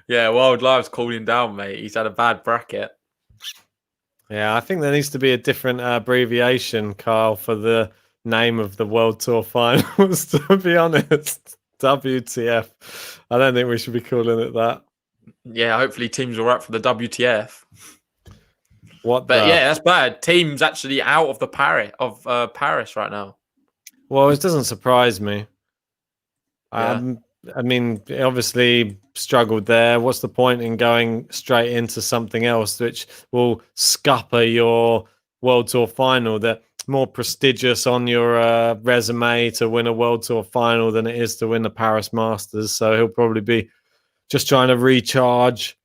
Yeah, Wild Live's cooling down, mate. He's had a bad bracket. Yeah, I think there needs to be a different abbreviation, Carl, for the name of the World Tour Finals, to be honest. WTF. I don't think we should be calling it that. Yeah, hopefully teams are up for the WTF. But yeah, that's bad. Teams actually out of the Paris right now. Well, it doesn't surprise me. Yeah. I mean, obviously struggled there. What's the point in going straight into something else which will scupper your World Tour final? They're more prestigious on your resume to win a World Tour final than it is to win the Paris Masters. So he'll probably be just trying to recharge,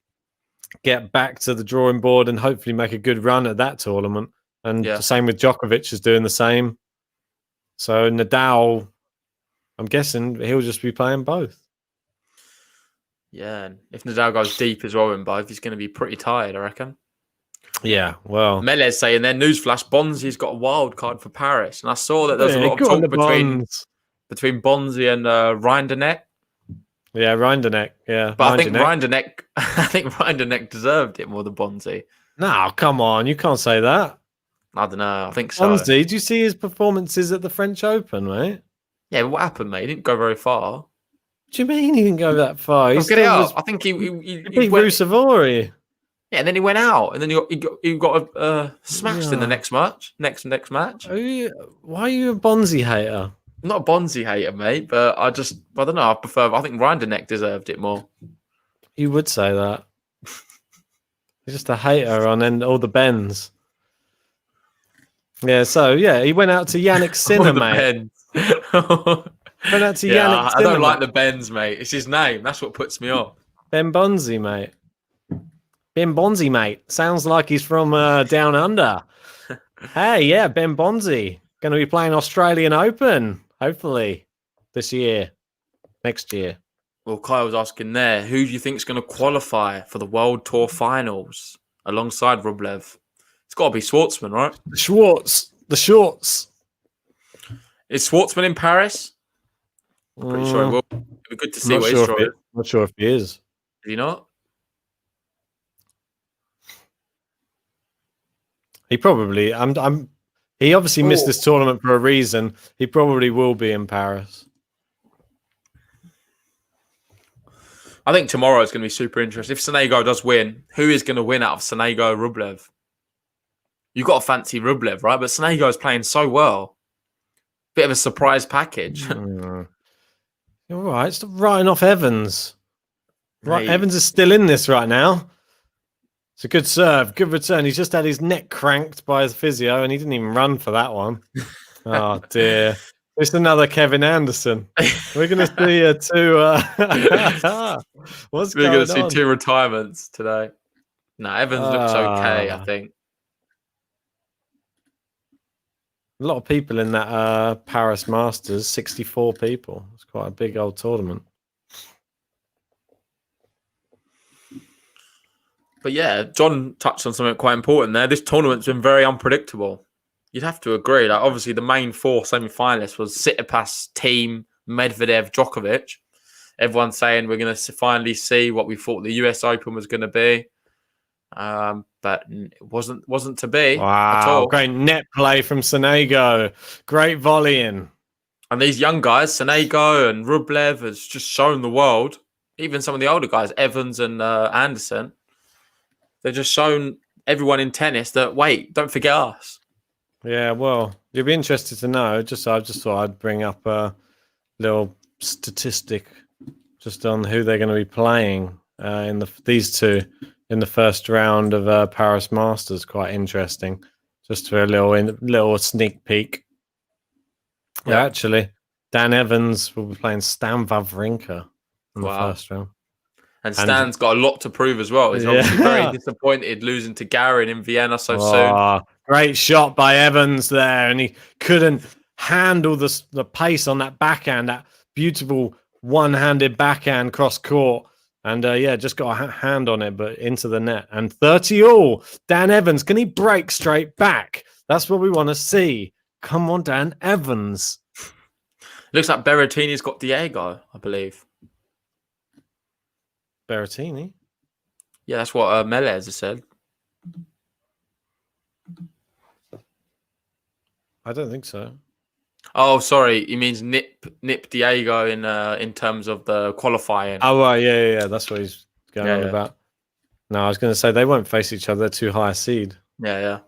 get back to the drawing board and hopefully make a good run at that tournament. And the same with Djokovic is doing the same. So Nadal, I'm guessing he'll just be playing both. Yeah, and if Nadal goes deep as well in both, he's going to be pretty tired, I reckon. Yeah, well. Melez saying there, newsflash, Bonzi's got a wild card for Paris. And I saw that there's a lot of talk between Bonzi and Rinderknecht. Yeah, Rinderknecht. Yeah, but I think Rinderknecht deserved it more than Bonzi. No, come on, you can't say that. I don't know. I think so. Bonzi, did you see his performances at the French Open, mate? Yeah, but what happened, mate? He didn't go very far. What do you mean he didn't go that far? Get it out. I think he beat Rusevori. Yeah, and then he went out, and then he got smashed in the next match. Next match. Why are you a Bonzi hater? I'm not a Bonzi hater, mate, but I don't know. I think Rinderknecht deserved it more. You would say that. He's just a hater on all the bends. Yeah, so yeah, he went out to Yannick Sinner, mate. Went out to Yannick Sinner. I don't like the bends, mate. It's his name. That's what puts me off. Ben Bonzi, mate. Ben Bonzi, mate. Sounds like he's from down under. Hey, yeah, Ben Bonzi. Going to be playing Australian Open, hopefully, this year, next year. Well, Kyle was asking there, who do you think is going to qualify for the World Tour Finals alongside Rublev? It's got to be Schwartzman, right? The shorts. Is Schwartzman in Paris? I'm pretty sure he will. It'd be good to see what he's trying. Not sure if he is. Is he not? He probably. He obviously missed this tournament for a reason. He probably will be in Paris. I think tomorrow is going to be super interesting. If Sonego does win, who is going to win out of Sonego or Rublev? You've got to fancy Rublev, right? But Sonego is playing so well. Bit of a surprise package. You're right. Stop writing off Evans. Right, Evans is still in this right now. It's a good serve, good return. He's just had his neck cranked by his physio, and he didn't even run for that one. Oh dear! It's another Kevin Anderson. We're going to see two. What's We're going to see on? 2 retirements today. No, Evans looks okay. I think a lot of people in that Paris Masters. 64 people. It's quite a big old tournament. But yeah, John touched on something quite important there. This tournament's been very unpredictable. You'd have to agree. Like, obviously, the main 4 semi-finalists was Tsitsipas, Thiem, Medvedev, Djokovic. Everyone's saying we're going to finally see what we thought the US Open was going to be. But it wasn't to be at all. Great net play from Sonego. Great volleying. And these young guys, Sonego and Rublev, has just shown the world, even some of the older guys, Evans and Anderson, they've just shown everyone in tennis that, wait, don't forget us. Yeah, well, you'd be interested to know. I just thought I'd bring up a little statistic just on who they're going to be playing in these two in the first round of Paris Masters. Quite interesting. Just for a little sneak peek. Yeah, actually, Dan Evans will be playing Stan Wawrinka in the first round. And Stan's got a lot to prove as well. He's obviously very disappointed losing to Garin in Vienna so soon. Great shot by Evans there, and he couldn't handle the pace on that backhand, that beautiful one-handed backhand cross court. And just got a hand on it, but into the net. And 30-all. Dan Evans, can he break straight back? That's what we want to see. Come on, Dan Evans. Looks like Berrettini's got Diego, I believe. Berrettini? Yeah, that's what Melez has said. I don't think so. Oh, sorry. He means Nip Diego in terms of the qualifying. Oh, right. Yeah. That's what he's going on about. No, I was going to say they won't face each other. They're too high a seed. Yeah.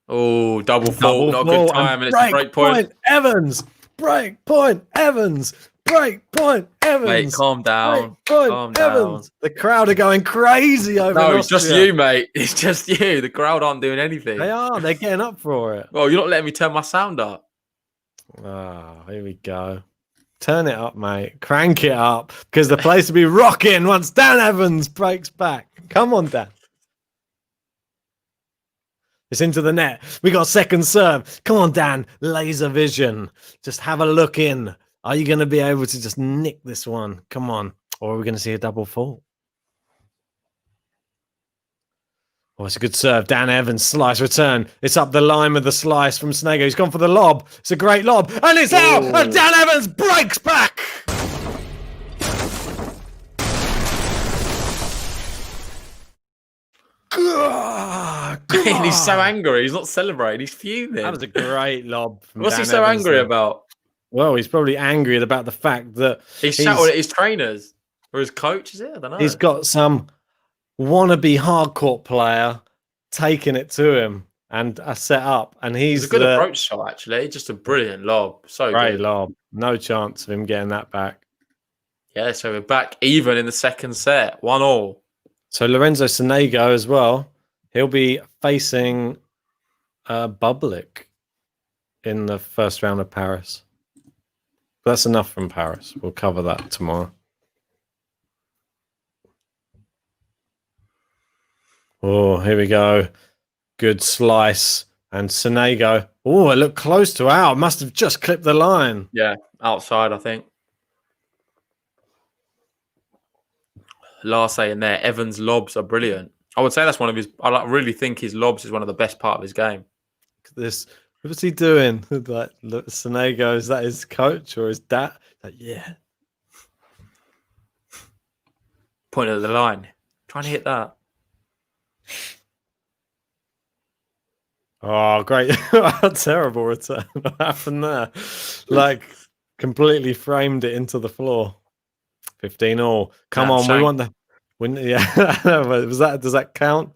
Oh, double fault. Not a good time. And it's a break point. Evans. Break point. Evans. Break point. Evans. Mate, calm down. Calm down. The crowd are going crazy over No, it's just you, mate. It's just you. The crowd aren't doing anything. They are. They're getting up for it. Well, you're not letting me turn my sound up. Here we go. Turn it up, mate. Crank it up. Because the place will be rocking once Dan Evans breaks back. Come on, Dan. It's into the net. We got second serve. Come on, Dan. Laser vision. Just have a look in. Are you going to be able to just nick this one? Come on. Or are we going to see a double fault? Oh, it's a good serve. Dan Evans, slice return. It's up the line with the slice from Sonego. He's gone for the lob. It's a great lob. And it's out. And Dan Evans breaks back. He's so angry. He's not celebrating. He's fuming. That was a great lob. What's he so angry about? Well, he's probably angry about the fact that he's shouting at his trainers or his coach, is it? I don't know. He's got some wannabe hardcourt player taking it to him and a set up, and he's a good approach shot, actually. Just a brilliant lob. So great good. Lob. No chance of him getting that back. Yeah, so we're back even in the second set. 1-1. So Lorenzo Sonego as well. He'll be facing Bublik in the first round of Paris. That's enough from Paris. We'll cover that tomorrow. Oh, here we go. Good slice. And Sonego. Oh, it looked close to out. Must have just clipped the line. Yeah, outside, I think. Last in there, Evans' lobs are brilliant. I would say that's one of his. I really think his lobs is one of the best part of his game. This, what's he doing? Like, look, Sonego, is that his coach or his dad? Like, yeah. Point at the line, trying to hit that. Oh, great. Terrible return. What happened there? Like, completely framed it into the floor. 15-all. Come on, shank. We want the... Was that? Does that count?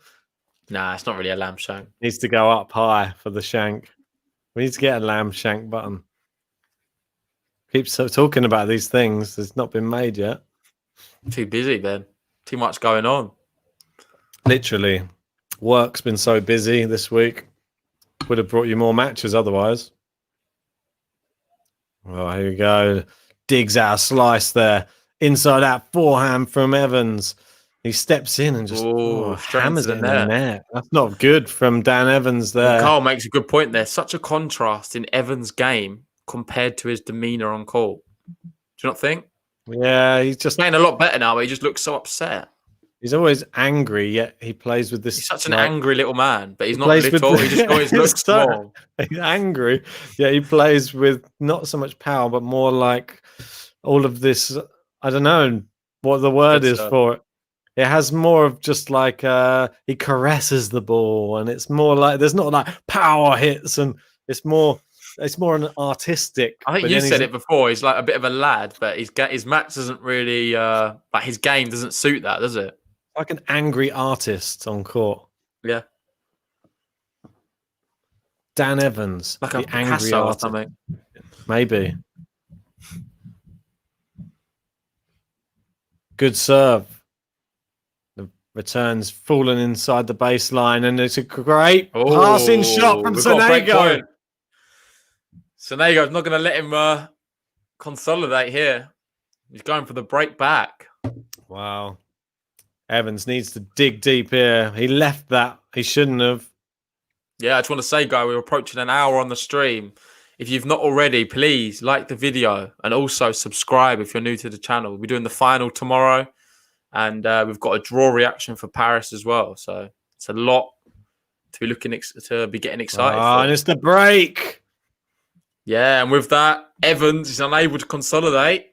Nah, it's not really a lamb shank. Needs to go up high for the shank. We need to get a lamb shank button. Keep talking about these things. It's not been made yet. Too busy, Ben. Too much going on. Literally. Work's been so busy this week. Would have brought you more matches otherwise. Oh, here we go. Digs out a slice there. Inside out forehand from Evans. He steps in and just hammers it in the net. That's not good from Dan Evans there. And Carl makes a good point there. Such a contrast in Evans' game compared to his demeanour on court. Do you not think? Yeah, he's just playing a lot better now, but he just looks so upset. He's always angry, yet he plays with this. He's such an angry little man, but he's not little. He just always looks small. He's angry. Yeah, he plays with not so much power, but more like all of this. I don't know what the word is for it. It has more of just like he caresses the ball, and it's more like there's not like power hits, and it's more an artistic. I think you said it before. He's like a bit of a lad, but his match doesn't really like his game doesn't suit that, does it? Like an angry artist on court. Yeah. Dan Evans, like the a angry Picasso artist. or something. Maybe. Good serve. The return's fallen inside the baseline, and it's a great passing shot from Sonego. Sonego's not going to let him consolidate here. He's going for the break back. Wow. Evans needs to dig deep here. He left that. He shouldn't have. Yeah, I just want to say, guy, we're approaching an hour on the stream. If you've not already, please like the video and also subscribe if you're new to the channel. We're doing the final tomorrow, and we've got a draw reaction for Paris as well. So it's a lot to be getting excited for. And it's the break. Yeah, and with that, Evans is unable to consolidate,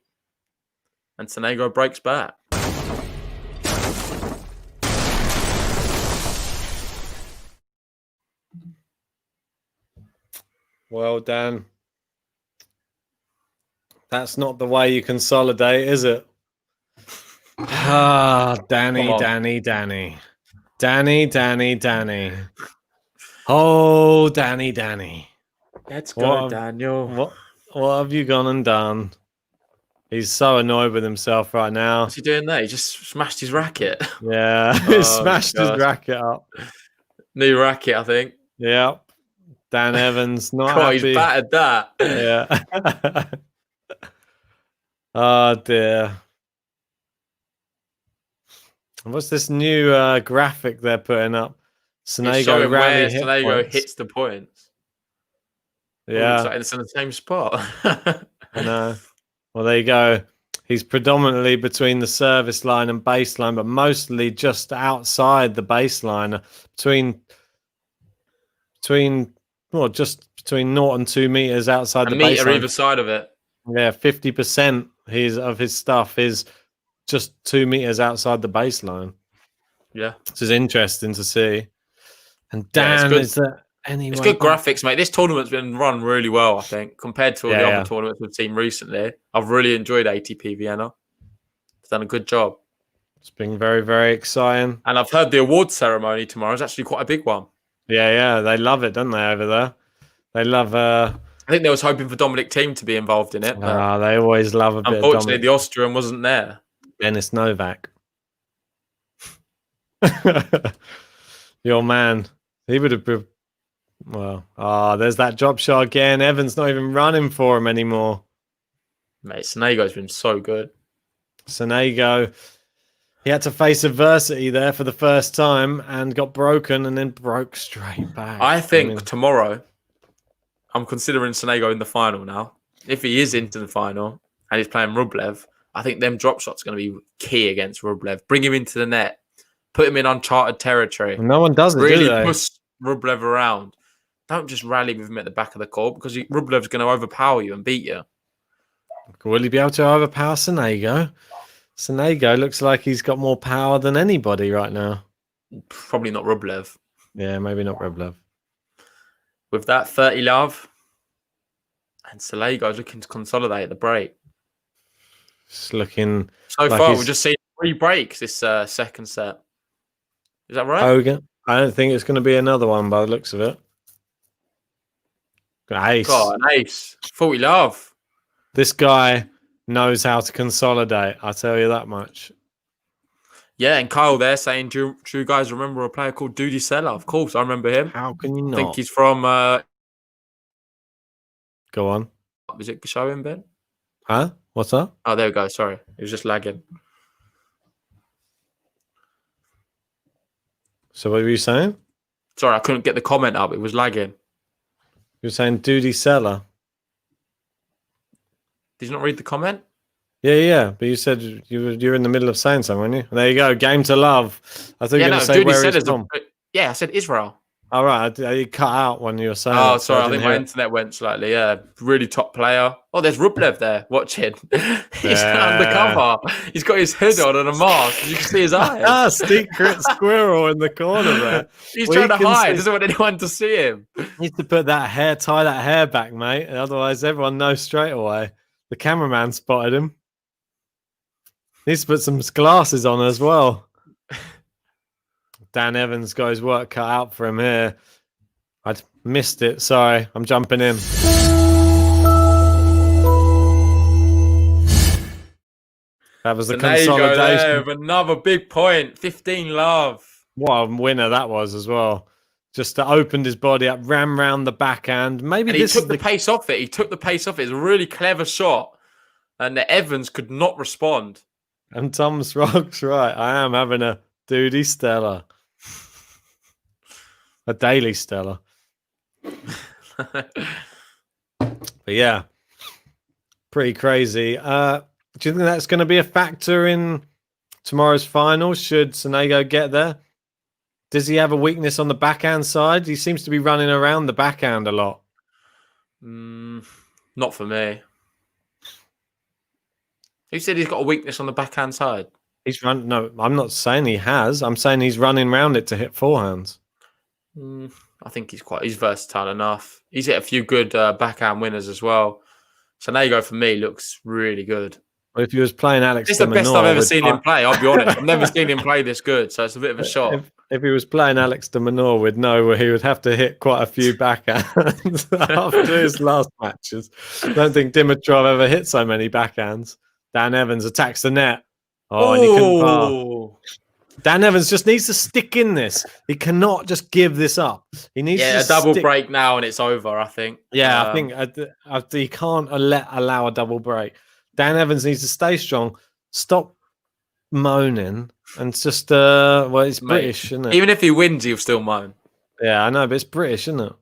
and Sonego breaks back. Well done. That's not the way you consolidate, is it? Danny. Oh, Danny. Let's go, Daniel. What have you gone and done? He's so annoyed with himself right now. What's he doing there? He just smashed his racket. Yeah, he smashed his racket up. New racket, I think. Yep. Dan Evans, not happy. He's battered that. Yeah. Oh, dear. What's this new graphic they're putting up? Sonego where Sonego hits the points. Yeah. It's in the same spot. I know. Well, there you go. He's predominantly between the service line and baseline, but mostly just outside the baseline, just between 0 and 2 meters outside the baseline. A meter either side of it. Yeah, 50% of his stuff is just 2 meters outside the baseline. Yeah, this is interesting to see. And Dan, is that anyway? It's good graphics, mate. This tournament's been run really well, I think, compared to all the other tournaments we've seen recently. I've really enjoyed ATP Vienna. It's done a good job. It's been very, very exciting. And I've heard the awards ceremony tomorrow is actually quite a big one. Yeah, they love it, don't they, over there? They love... I think they was hoping for Dominic Thiem to be involved in it. They always love a bit of unfortunately, the Austrian wasn't there. Dennis Novak. Your man. He would have been. Well, there's that drop shot again. Evans not even running for him anymore. Mate, Sonego's been so good. Sonego, he had to face adversity there for the first time and got broken and then broke straight back. I think tomorrow, I'm considering Sonego in the final now. If he is into the final and he's playing Rublev, I think them drop shots are going to be key against Rublev. Bring him into the net, put him in uncharted territory. No one does it, really do they? Push Rublev around. Don't just rally with him at the back of the court because Rublev's going to overpower you and beat you. Will he be able to overpower Sonego? Sonego looks like he's got more power than anybody right now. Probably not Rublev. Yeah, maybe not Rublev. With that 30 love, and Sonego's looking to consolidate the break. It's looking so like far. We've just seen 3 breaks this second set. Is that right? Hogan. I don't think it's going to be another one by the looks of it. Ace. God, an ace. 40 love. This guy knows how to consolidate. I'll tell you that much. Yeah, and Kyle there saying, do you guys remember a player called Dudy Seller? Of course, I remember him. How can you not? I think he's from... Go on. Was it show him, Ben? Huh? What's that? Oh, there we go. Sorry. It was just lagging. So what were you saying? Sorry, I couldn't get the comment up. It was lagging. You were saying Dudy Seller. Did you not read the comment? Yeah. But you said you're in the middle of saying something, weren't you? There you go. Game to love. I thought you were going to say where he's from. Yeah, I said Israel. All right. You cut out when you were saying Oh, that, sorry. so I think my internet went slightly. Yeah. Really top player. Oh, there's Rublev there watching. He's undercover. He's got his hood on and a mask. You can see his eyes. Secret squirrel in the corner there. He's trying to hide. Doesn't want anyone to see him. Needs to put tie that hair back, mate. Otherwise, everyone knows straight away. The cameraman spotted him. Needs to put some glasses on as well. Dan Evans got his work cut out for him here. I'd missed it. Sorry, I'm jumping in. That was the consolidation. There with another big point. 15 love. What a winner that was as well. Just opened his body up, ran round the backhand. Maybe and he took the pace off it. He took the pace off it. It's a really clever shot. And Evans could not respond. And Tom's Rock's right. I am having a Dudy Stella. A daily Stella. But yeah, pretty crazy. Do you think that's going to be a factor in tomorrow's final? Should Sonego get there? Does he have a weakness on the backhand side? He seems to be running around the backhand a lot. Not for me. Who said he's got a weakness on the backhand side? No, I'm not saying he has. I'm saying he's running around it to hit forehands. I think he's versatile enough. He's hit a few good backhand winners as well. Sonego for me looks really good. Well, if he was playing Alex, it's the best I've ever seen him play. I'll be honest. I've never seen him play this good, so it's a bit of a shock. If he was playing Alex de Minaur, we'd know he would have to hit quite a few backhands after his last matches. I don't think Dimitrov ever hit so many backhands. Dan Evans attacks the net. And he couldn't par. Dan Evans just needs to stick in this. He cannot just give this up. He needs to a double break now and it's over, I think. Yeah, I think he can't allow a double break. Dan Evans needs to stay strong, stop moaning, and just, it's British, isn't it? Even if he wins, he'll still moan. Yeah, I know, but it's British, isn't it? I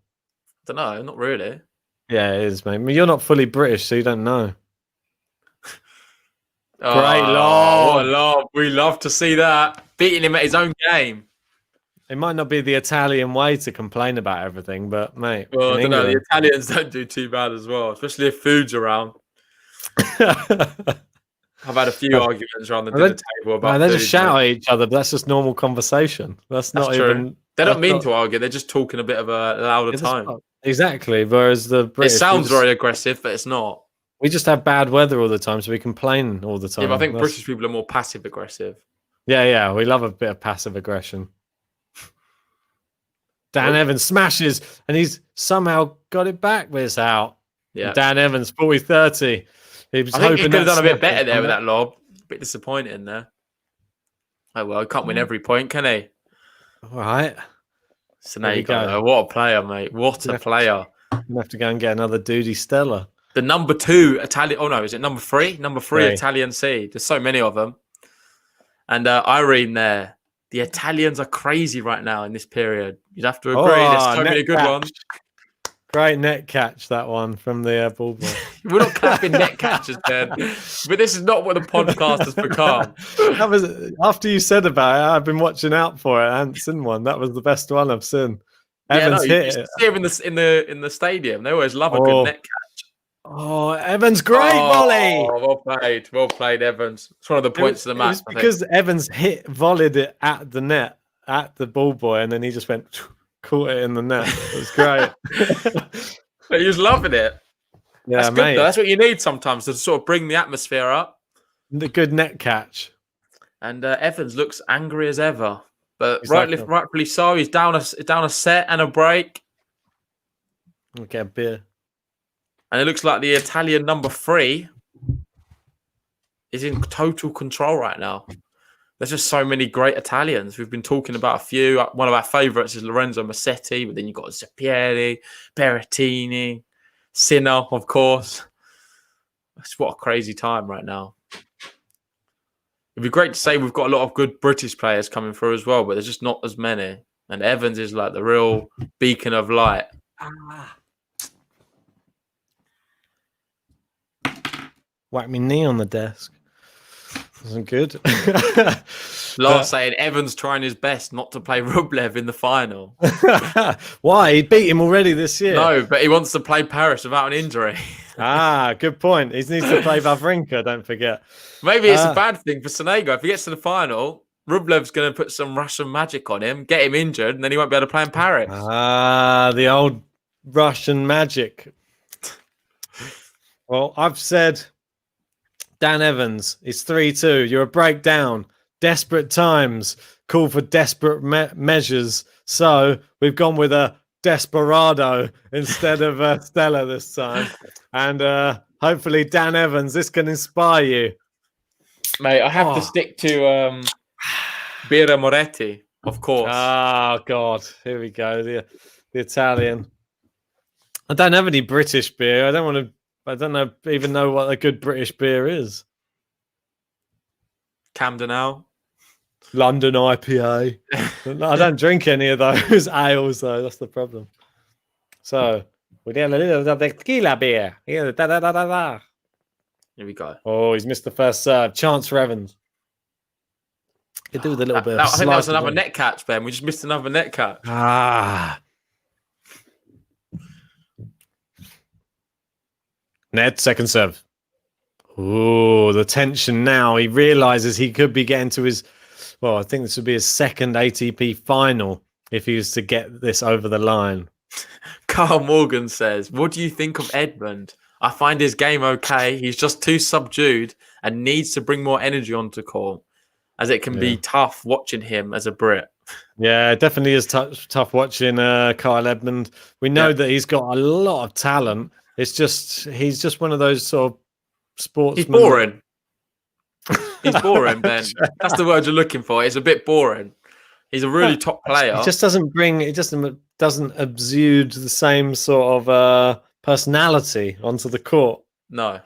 don't know, not really. Yeah, it is, mate. I mean, you're not fully British, so you don't know. Great lob. What a lob. We love to see that. Beating him at his own game. It might not be the Italian way to complain about everything, but, mate. Well, I don't know. The Italians don't do too bad as well, especially if food's around. I've had a few arguments around the dinner table about they just shout at each other, but that's just normal conversation. That's not true. Even... They don't mean to argue. They're just talking a bit of a louder tone. Exactly. Whereas the British... It sounds very aggressive, but it's not. We just have bad weather all the time, so we complain all the time. Yeah, but I think British people are more passive-aggressive. Yeah. We love a bit of passive aggression. Dan Evans smashes, and he's somehow got it back with his out. Yeah. Dan Evans, 40-30. I think he could have done a bit better there with that lob. A bit disappointing there. Oh, well, he can't win every point, can he? All right. Sonego, what a player, mate. What a player. You have to go and get another Duty Stella. The number 2 Italian... Oh, no, is it number 3? Number 3 Italian seed. There's so many of them. And Irene there. The Italians are crazy right now in this period. You'd have to agree. There's so many good ones. Great net catch, that one, from the ball boy. We're not clapping net catches, Ben. But this is not what the podcast has become. That was after you said about it. I've been watching out for it. I hadn't seen one. That was the best one I've seen. Evans hit it. See him in the stadium. They always love a good net catch. Oh, Evans, great volley! Well played, Evans. It's one of the points of the match. It was because Evans volleyed it at the net, at the ball boy, and then he just went. Caught it in the net. It was great. He was loving it. Yeah, that's good, though. That's what you need sometimes to sort of bring the atmosphere up. The good net catch. And Evans looks angry as ever, but rightfully so. He's down a set and a break. Okay, a beer. And it looks like the Italian number 3 is in total control right now. There's just so many great Italians. We've been talking about a few. One of our favourites is Lorenzo Sonego, but then you've got Zappieri, Berrettini, Sinner, of course. What a crazy time right now. It'd be great to say we've got a lot of good British players coming through as well, but there's just not as many. And Evans is like the real beacon of light. Whack me knee on the desk. Wasn't good. Lars saying Evans trying his best not to play Rublev in the final. Why? He beat him already this year. No, but he wants to play Paris without an injury. Good point. He needs to play Wawrinka, don't forget. Maybe it's a bad thing for Sonego. If he gets to the final, Rublev's going to put some Russian magic on him, get him injured, and then he won't be able to play in Paris. The old Russian magic. Well, I've said... Dan Evans, it's 3-2. You're a breakdown. Desperate times call for desperate measures. So we've gone with a Desperado instead of a Stella this time. And hopefully, Dan Evans, this can inspire you. Mate, I have to stick to Birra Moretti, of course. Oh, God. Here we go. The Italian. I don't have any British beer. I don't even know what a good British beer is. Camden Ale. London IPA. I don't drink any of those ales, though. That's the problem. So, we need a little of the tequila beer. Here we go. Oh, he's missed the first serve. Chance for Evans. Could do with a little bit of I think that was another net catch, Ben. We just missed another net catch. Ned, second serve. Oh, the tension now. He realizes he could be getting to his... Well, I think this would be his second ATP final if he was to get this over the line. Carl Morgan says, what do you think of Edmund? I find his game okay. He's just too subdued and needs to bring more energy onto court, as it can be tough watching him as a Brit. Yeah, it definitely is tough watching Kyle Edmund. We know that he's got a lot of talent. It's just he's just one of those sort of sportsmen. He's boring. He's boring, Ben. That's the word you're looking for. It's a bit boring. He's a really top player. It just doesn't bring. It just doesn't exude the same sort of personality onto the court. No,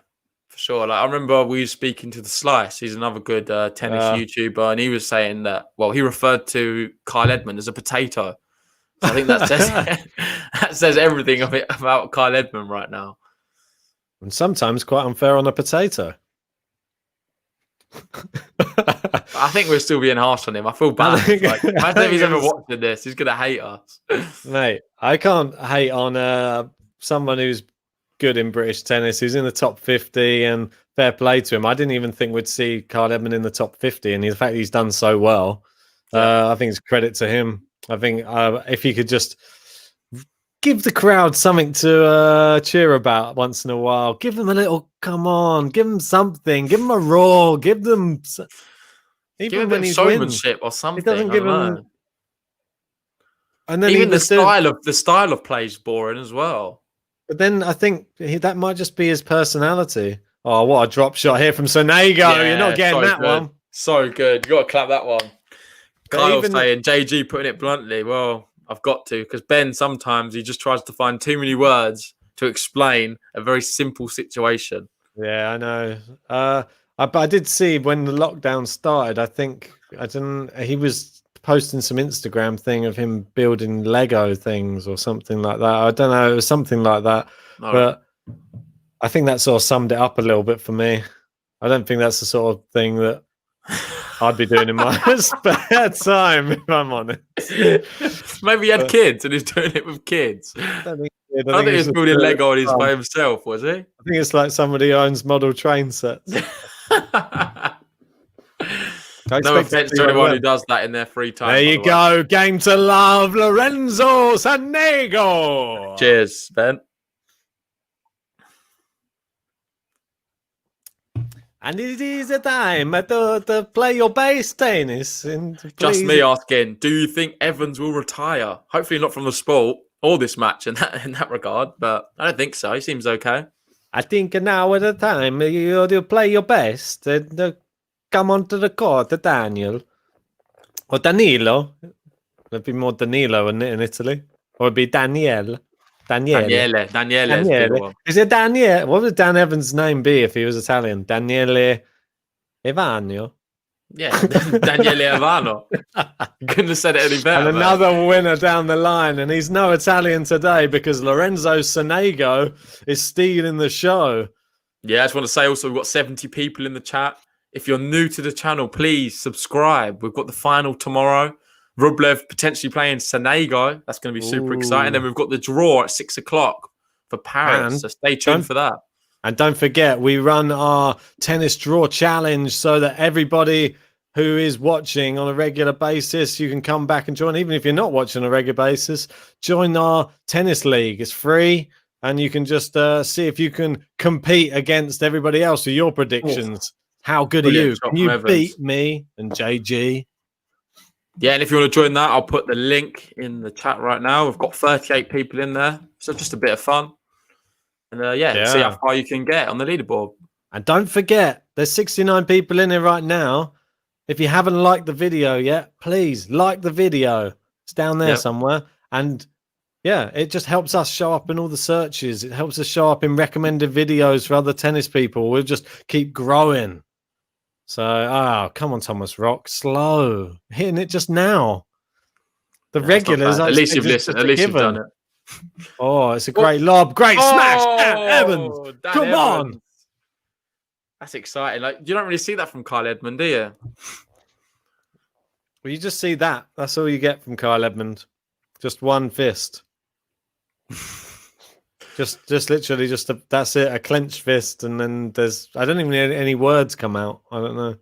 for sure. Like I remember we were speaking to the Slice. He's another good tennis YouTuber, and he was saying that. Well, he referred to Kyle Edmund as a potato. So I think that says that says everything about Kyle Edmund right now. And sometimes quite unfair on a potato. I think we're still being harsh on him. I feel bad. Imagine if he's ever watching this. He's going to hate us. Mate, I can't hate on someone who's good in British tennis, who's in the top 50, and fair play to him. I didn't even think we'd see Kyle Edmund in the top 50, and the fact he's done so well, I think it's credit to him. I think if he could just give the crowd something to cheer about once in a while, give them a little, come on, give them something, give them a roar, give them even when he showmanship or something. He doesn't give them. And then even the style of play is boring as well. But then I think that might just be his personality. Oh, what a drop shot here from Sonego! You're not getting that one. So good. You got to clap that one. Kyle saying, JG putting it bluntly, well, I've got to, because Ben sometimes he just tries to find too many words to explain a very simple situation. Yeah, I know. I did see when the lockdown started, he was posting some Instagram thing of him building Lego things or something like that. I don't know, it was something like that. But I think that sort of summed it up a little bit for me. I don't think that's the sort of thing that I'd be doing in my spare time, if I'm honest. Maybe he had kids and he's doing it with kids. I don't think he was building Lego by himself, was he? I think it's like somebody who owns model train sets. No offense to anyone who does that in their free time. There you go. Game to love, Lorenzo Sonego. Cheers, Ben. And it is a time to play your base tennis. Just me asking, do you think Evans will retire? Hopefully not from the sport or this match in that regard, but I don't think so. He seems okay. I think now at the time you play your best. Come onto the court, Daniel. Or Danilo. It'd be more Danilo in Italy. Or it'd be Daniele. Daniele. Is it Daniele? What would Dan Evans' name be if he was Italian? Daniele Evanio? Yeah, Daniele Evano. Couldn't have said it any better. And another winner down the line. And he's no Italian today because Lorenzo Sonego is stealing the show. Yeah, I just want to say also we've got 70 people in the chat. If you're new to the channel, please subscribe. We've got the final tomorrow. Rublev potentially playing Sonego. That's going to be super exciting. Then we've got the draw at 6 o'clock for Paris. So stay tuned for that. And don't forget, we run our tennis draw challenge so that everybody who is watching on a regular basis, you can come back and join. Even if you're not watching on a regular basis, join our tennis league. It's free. And you can just see if you can compete against everybody else with your predictions. How good are you? Can you beat me and JG? Yeah, and if you want to join that, I'll put the link in the chat right now. We've got 38 people in there. So just a bit of fun. And see how far you can get on the leaderboard. And don't forget, there's 69 people in here right now. If you haven't liked the video yet, please like the video. It's down there somewhere. And yeah, it just helps us show up in all the searches. It helps us show up in recommended videos for other tennis people. We'll just keep growing. So, come on, Thomas Rock. Slow. Hitting it just now. The regulars. At least you've listened. At least you've done it. Oh, it's a great lob. Great smash. Dan Evans. Come on. That's exciting. Like, you don't really see that from Kyle Edmund, do you? Well, you just see that. That's all you get from Kyle Edmund. Just one fist. Just literally that's it, a clenched fist, and then I don't even hear any words come out. I don't know.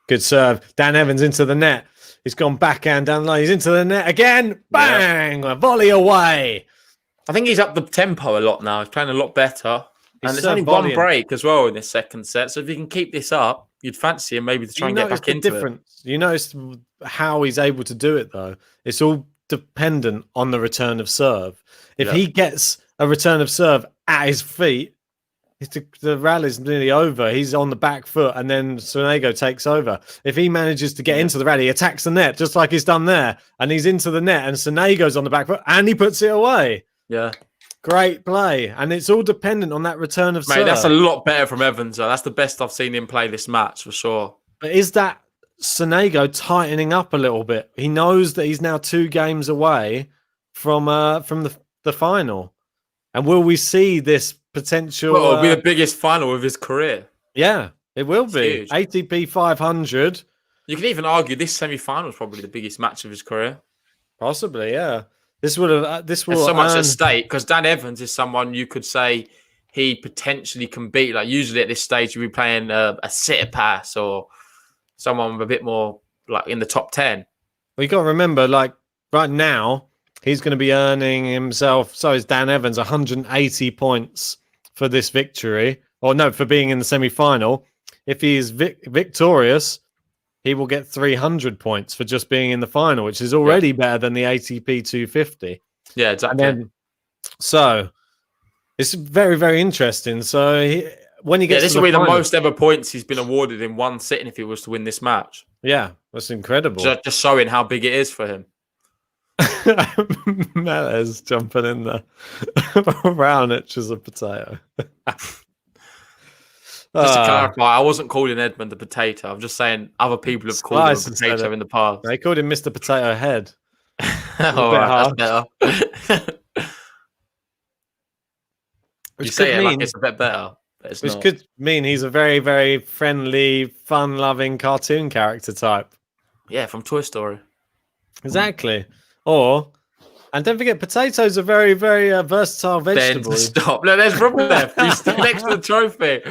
Good serve. Dan Evans into the net. He's gone backhand down the line. He's into the net again. Bang! A volley away. I think he's up the tempo a lot now. He's playing a lot better. And there's only one break as well in this second set. So if he can keep this up, you'd fancy him maybe to try and get back into it. You notice how he's able to do it, though. It's all dependent on the return of serve. If he gets a return of serve at his feet, the rally's nearly over. He's on the back foot, and then Sonego takes over. If he manages to get into the rally, he attacks the net, just like he's done there, and he's into the net, and Sonego's on the back foot, and he puts it away. Yeah. Great play. And it's all dependent on that return of serve. That's a lot better from Evans, though. That's the best I've seen him play this match, for sure. But is that Sonego tightening up a little bit? He knows that he's now 2 games away from the final. And will we see this potential... Well, it'll be the biggest final of his career. Yeah, it will be. Huge. ATP 500. You can even argue this semi-final is probably the biggest match of his career. Possibly, yeah. This will There's so much at stake, because Dan Evans is someone you could say he potentially can beat. Like, usually at this stage, you'd be playing a Tsitsipas or someone with a bit more like in the top 10. Well, you got to remember, like right now, he's going to be earning himself, so is Dan Evans, 180 points for this victory. Or no, for being in the semi-final. If he is victorious, he will get 300 points for just being in the final, which is already better than the ATP 250. Yeah, exactly. So it's very, very interesting. So when he gets this to will be the final, most ever points he's been awarded in one sitting if he was to win this match. Yeah, that's incredible. Just showing how big it is for him. Melez jumping in there. Brown itches a potato. Just to clarify, I wasn't calling Edmund a potato. I'm just saying other people have called him a potato in the past. They called him Mr. Potato Head. All right, that's better. You say it like it's a bit better. Which could mean he's a very, very friendly, fun-loving cartoon character type. Yeah, from Toy Story. Exactly. And don't forget, potatoes are very, very versatile vegetable. Stop. Look, there's Rublev. He's still next to the trophy.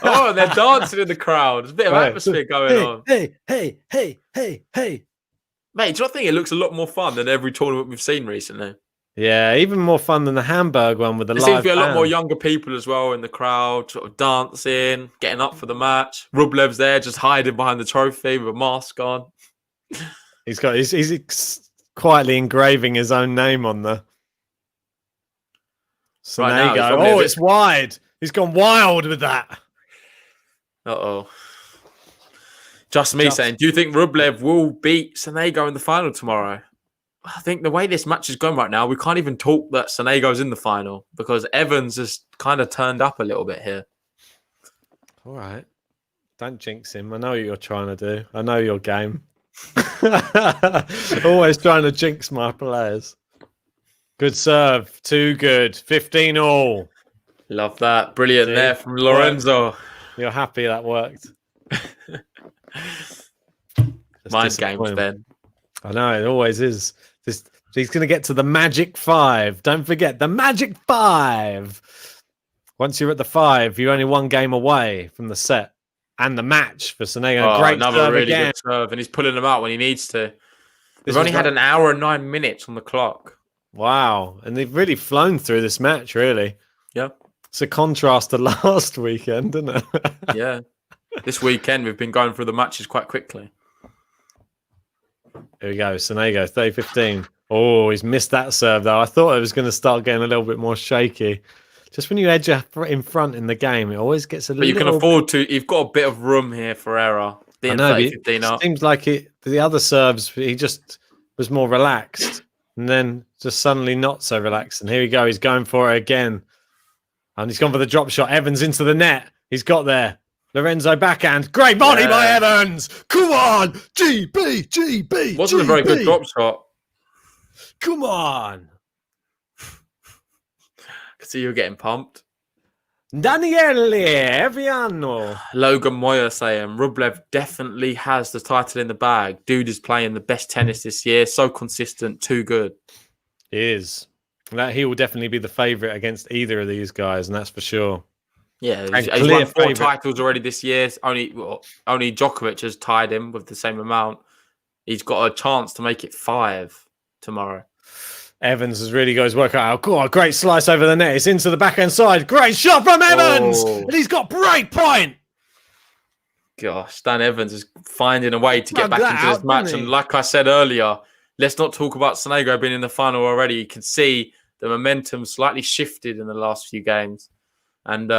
Oh, they're dancing in the crowd. There's a bit of atmosphere going on. Hey. Mate, do you not think it looks a lot more fun than every tournament we've seen recently? Yeah, even more fun than the Hamburg one with the live There seems to be a lot band. more younger people as well in the crowd, sort of dancing, getting up for the match. Rublev's there, just hiding behind the trophy with a mask on. He's quietly engraving his own name on the Sonego. Right, it's wide. He's gone wild with that. Uh-oh. Just me saying, do you think Rublev will beat Sonego in the final tomorrow? I think the way this match is going right now, we can't even talk that Sonego's in the final because Evans has kind of turned up a little bit here. All right. Don't jinx him. I know what you're trying to do. I know your game. Always trying to jinx my players. Good serve. Too good. 15 all. Love that. Brilliant there from Lorenzo. You're happy that worked. Mind games, Ben. I know, it always is. He's going to get to the magic 5. Don't forget, the magic 5. Once you're at the 5, you're only one game away from the set and the match for Sonego. Great another serve really again. Good serve, and he's pulling them out when he needs to. They've only had an hour and 9 minutes on the clock. Wow, and they've really flown through this match, really. Yeah. It's a contrast to last weekend, isn't it? Yeah. This weekend, we've been going through the matches quite quickly. Here we go, Sonego, 30-15. Oh, he's missed that serve, though. I thought it was going to start getting a little bit more shaky. Just when you edge in front in the game, it always gets a little... But you can afford to... You've got a bit of room here for error. I know, it seems like the other serves, he just was more relaxed. And then just suddenly not so relaxed. And here we go, he's going for it again. And he's gone for the drop shot. Evans into the net. He's got there. Lorenzo backhand. Great body by Evans. Come on. GB. Wasn't a very good drop shot. Come on. I can see you getting pumped. Daniele Viano. Logan Moyer saying Rublev definitely has the title in the bag. Dude is playing the best tennis this year. So consistent. Too good. He is. He will definitely be the favourite against either of these guys, and that's for sure. Yeah, he's won 4 titles already this year. Only Djokovic has tied him with the same amount. He's got a chance to make it 5 tomorrow. Evans has really got his work out. Oh, great slice over the net. It's into the backhand side. Great shot from Evans. And he's got break point. Gosh, Dan Evans is finding a way to get back into this match. And like I said earlier, let's not talk about Sonego being in the final already. You can see the momentum slightly shifted in the last few games. And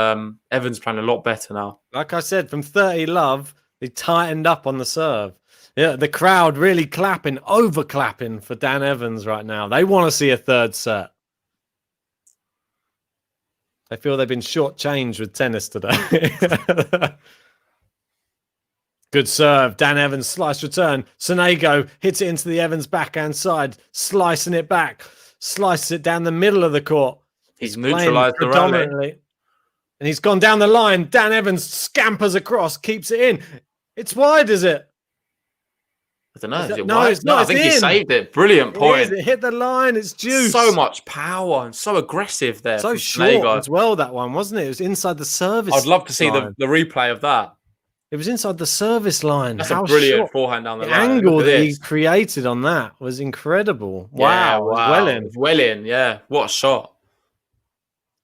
Evans playing a lot better now. Like I said, from 30 love, they tightened up on the serve. Yeah, the crowd really clapping, over-clapping for Dan Evans right now. They want to see a third set. They feel they've been shortchanged with tennis today. Good serve. Dan Evans, slice return. Sonego hits it into the Evans backhand side, slicing it back. Slices it down the middle of the court. He's neutralised the rally. And he's gone down the line. Dan Evans scampers across, keeps it in. It's wide, is it? I don't know. Is it no, wide? it's not. No, I think he saved it. Brilliant point. It hit the line. It's juice. So much power and so aggressive there. So short as well, that one, wasn't it? It was inside the service I'd love to see the replay of that. It was inside the service line. That's a brilliant forehand down the line. The angle that he created on that was incredible. Yeah, wow. Well in, yeah. What a shot.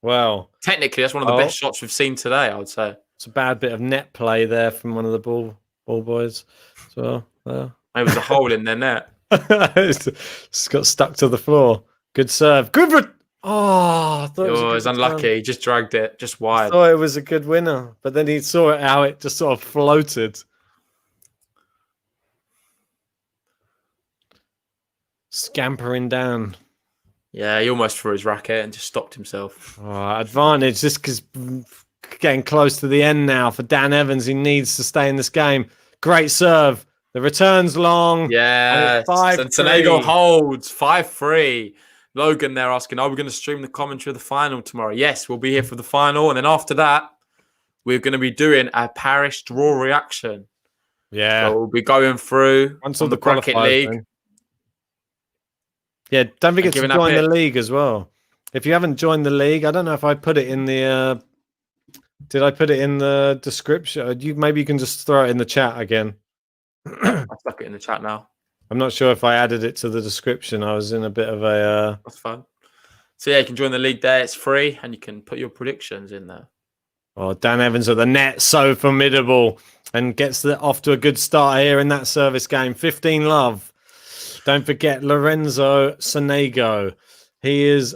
Well, technically, that's one of the best shots we've seen today, I would say. It's a bad bit of net play there from one of the ball boys. So, Maybe there's a hole in their net. It's got stuck to the floor. Good serve. Good. Oh, I thought it was a Oh, good it's unlucky. return. He just dragged it just I wide. thought it was a good winner, but then he saw it how it just sort of floated. Scampering down. Yeah, he almost threw his racket and just stopped himself. Oh, advantage. Just because getting close to the end now for Dan Evans. He needs to stay in this game. Great serve. The return's long. Yeah, And it's 5-3. and Sonego holds 5-3. Logan there asking, are we going to stream the commentary of the final tomorrow? Yes, we'll be here for the final. And then after that, we're going to be doing a Paris draw reaction. Yeah. So we'll be going through Once on all the bracket league. thing. Yeah, don't forget to join the league as well. If you haven't joined the league, I don't know if I put it in the... did I put it in the description? Maybe you can just throw it in the chat again. I stuck it in the chat now. I'm not sure if I added it to the description. I was in a bit of a... That's fun. So yeah, you can join the league there. It's free, and you can put your predictions in there. Oh, Dan Evans at the net, so formidable, and gets off to a good start here in that service game. 15 love. Don't forget Lorenzo Sonego. He is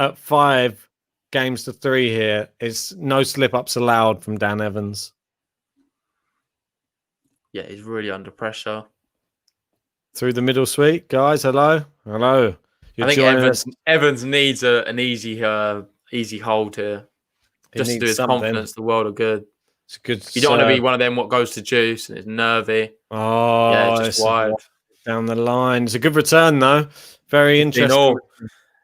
at 5 games to 3 here. It's no slip-ups allowed from Dan Evans. Yeah, he's really under pressure. Through the middle suite, guys. Hello. Hello. I think Evans needs an easy hold here. Just to do his confidence, the world of good. It's good. You don't want to be one of them what goes to juice and it's nervy. Oh, yeah, just wide. Down the line. It's a good return, though. Very interesting.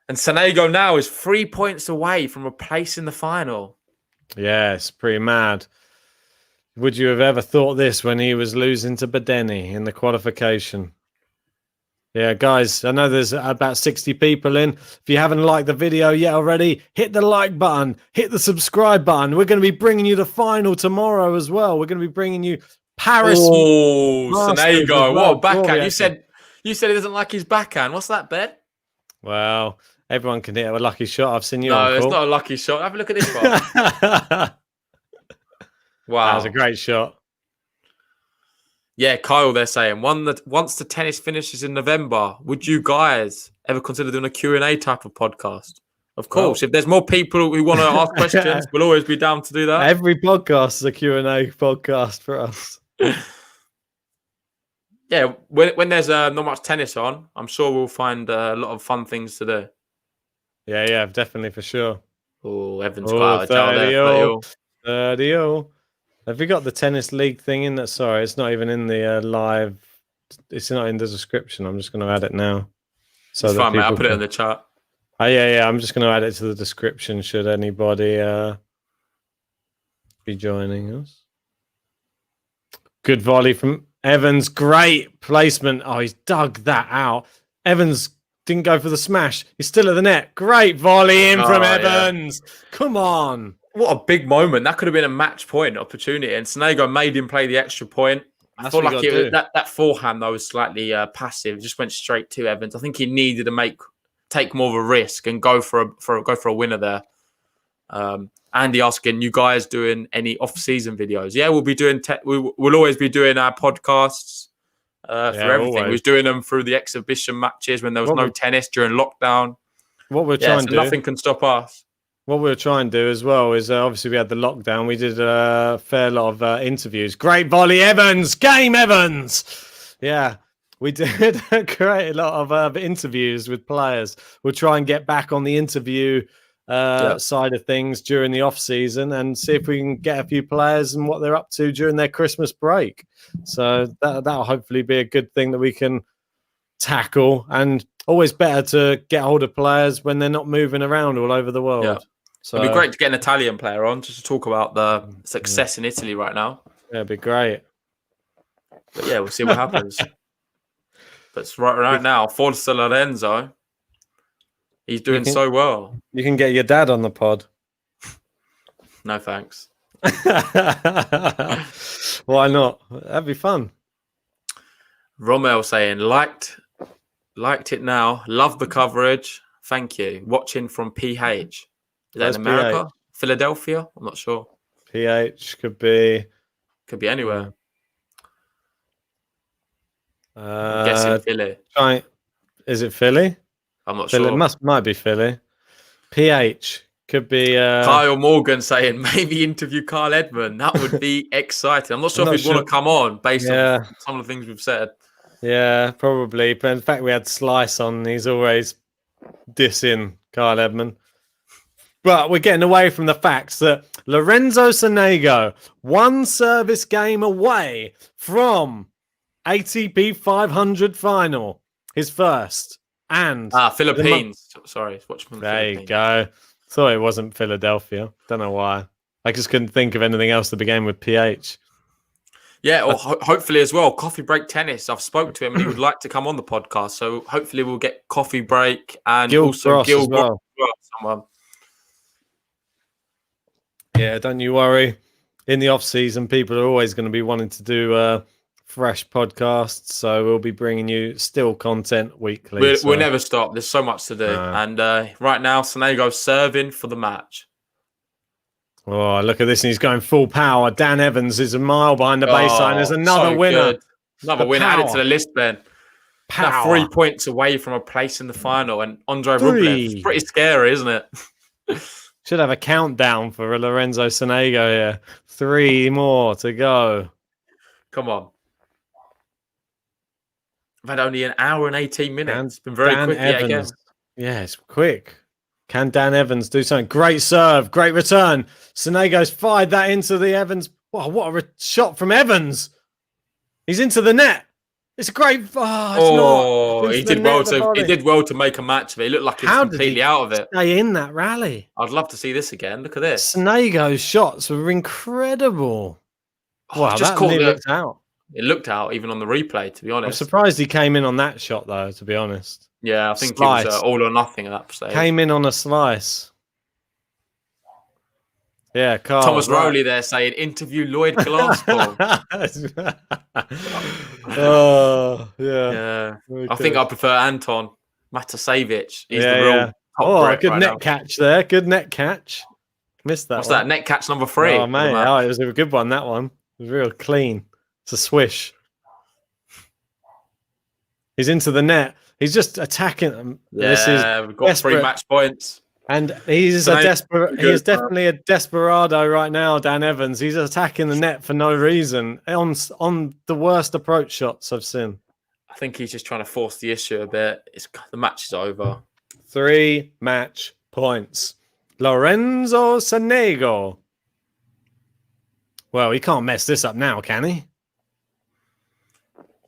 And Sonego now is 3 points away from a place in the final. Yeah, it's pretty mad. Would you have ever thought this when he was losing to Badeni in the qualification? Yeah, guys, I know there's about 60 people in. If you haven't liked the video yet already, hit the like button, hit the subscribe button. We're going to be bringing you the final tomorrow as well. We're going to be bringing you Paris. Oh, Sonego, what a backhand. You said he doesn't like his backhand. What's that, Ben? Well, everyone can hit a lucky shot. I've seen you. No, it's not a lucky shot. Have a look at this one. Wow. That was a great shot. Yeah, Kyle, they're saying, once the tennis finishes in November, would you guys ever consider doing a Q&A type of podcast? Of course. Well, if there's more people who want to ask questions, we'll always be down to do that. Every podcast is a Q&A podcast for us. Yeah, when there's not much tennis on, I'm sure we'll find a lot of fun things to do. Yeah, definitely, for sure. Oh, Evans got out of there. 30-0. Have you got the tennis league thing in that? Sorry, it's not even in the live. It's not in the description. I'm just going to add it now. So it's fine, mate. I'll put it in the chat. Oh, yeah. I'm just going to add it to the description should anybody be joining us. Good volley from Evans. Great placement. Oh, he's dug that out. Evans didn't go for the smash. He's still at the net. Great volley in from Evans. Yeah. Come on. What a big moment. That could have been a match point opportunity. And Sonego made him play the extra point. I feel like that forehand, though, was slightly passive. It just went straight to Evans. I think he needed to take more of a risk and go for a winner there. Andy asking, you guys doing any off-season videos? Yeah, we'll be doing. We'll always be doing our podcasts for everything. Always. We was doing them through the exhibition matches when there was no tennis during lockdown. What we're trying to do, nothing can stop us. What we're trying to do as well is obviously we had the lockdown. We did a fair lot of interviews. Great volley, Evans. Game Evans. Yeah, we did create a lot of interviews with players. We'll try and get back on the interview side of things during the off season and see if we can get a few players and what they're up to during their Christmas break. So that'll hopefully be a good thing that we can tackle, and always better to get hold of players when they're not moving around all over the world. Yeah. So it'd be great to get an Italian player on just to talk about the success in Italy right now. Yeah, it'd be great. But yeah, we'll see what happens. But right now, Forza Lorenzo, he's doing so well. You can get your dad on the pod. No thanks. Why not? That'd be fun. Rommel saying, liked it now. Love the coverage. Thank you. Watching from PH. Is that in America? PH. Philadelphia? I'm not sure. PH could be anywhere. I'm guessing Philly. Is it Philly? I'm not sure. It might be Philly. PH could be Kyle Morgan saying maybe interview Carl Edmund. That would be exciting. I'm not sure if he'd want to come on based on some of the things we've said. Yeah, probably. But in fact, we had Slice on. He's always dissing Carl Edmund. But we're getting away from the facts that Lorenzo Sonego, one service game away from ATP 500 final, his first. And Philippines. Sorry, watch from the There Philippines. you go. Thought it wasn't Philadelphia. Don't know why. I just couldn't think of anything else that began with PH. Yeah, or hopefully as well, Coffee Break Tennis. I've spoke to him and he would like to come on the podcast. So hopefully we'll get Coffee Break and Gil also Gross Gil as well. Gross, someone. Yeah, don't you worry. In the off season, people are always going to be wanting to do fresh podcasts. So we'll be bringing you still content weekly. We'll never stop. There's so much to do. And right now, Sonego's serving for the match. Oh, look at this. And he's going full power. Dan Evans is a mile behind the baseline. There's another winner. Good. Another winner added to the list, Ben. Power. 3 points away from a place in the final. And Andrei Rublev. It's pretty scary, isn't it? Should have a countdown for Lorenzo Sonego here. 3 more to go. Come on. I've had only an hour and 18 minutes. It's been very quick yet again. Yeah, it's quick. Can Dan Evans do something? Great serve, great return. Sonego's fired that into the Evans. Wow, what a shot from Evans. He's into the net. It's a great. He did well to make a match of it. It looked like he was completely out of it. Stay in that rally. I'd love to see this again. Look at this. Sonego's shots were incredible. Wow, that looked out. It looked out even on the replay, to be honest. I'm surprised he came in on that shot, though, to be honest. Yeah, I think it was all or nothing at that stage. Came in on a slice. Yeah, Carl. Thomas Rowley there saying, interview Lloyd Glasgow. Oh, yeah. I think I prefer Anton Matasevich. He's the real top good net catch there. Good net catch. Missed that. What's that? Net catch number 3. Oh, mate. Oh, it was a good one, that one. It was real clean. It's a swish. He's into the net. He's just attacking them. Yeah, we've got desperate. 3 match points. And he's definitely a desperado right now, Dan Evans. He's attacking the net for no reason on the worst approach shots I've seen. I think he's just trying to force the issue a bit. The match is over. 3 match points. Lorenzo Sonego. Well, he can't mess this up now, can he?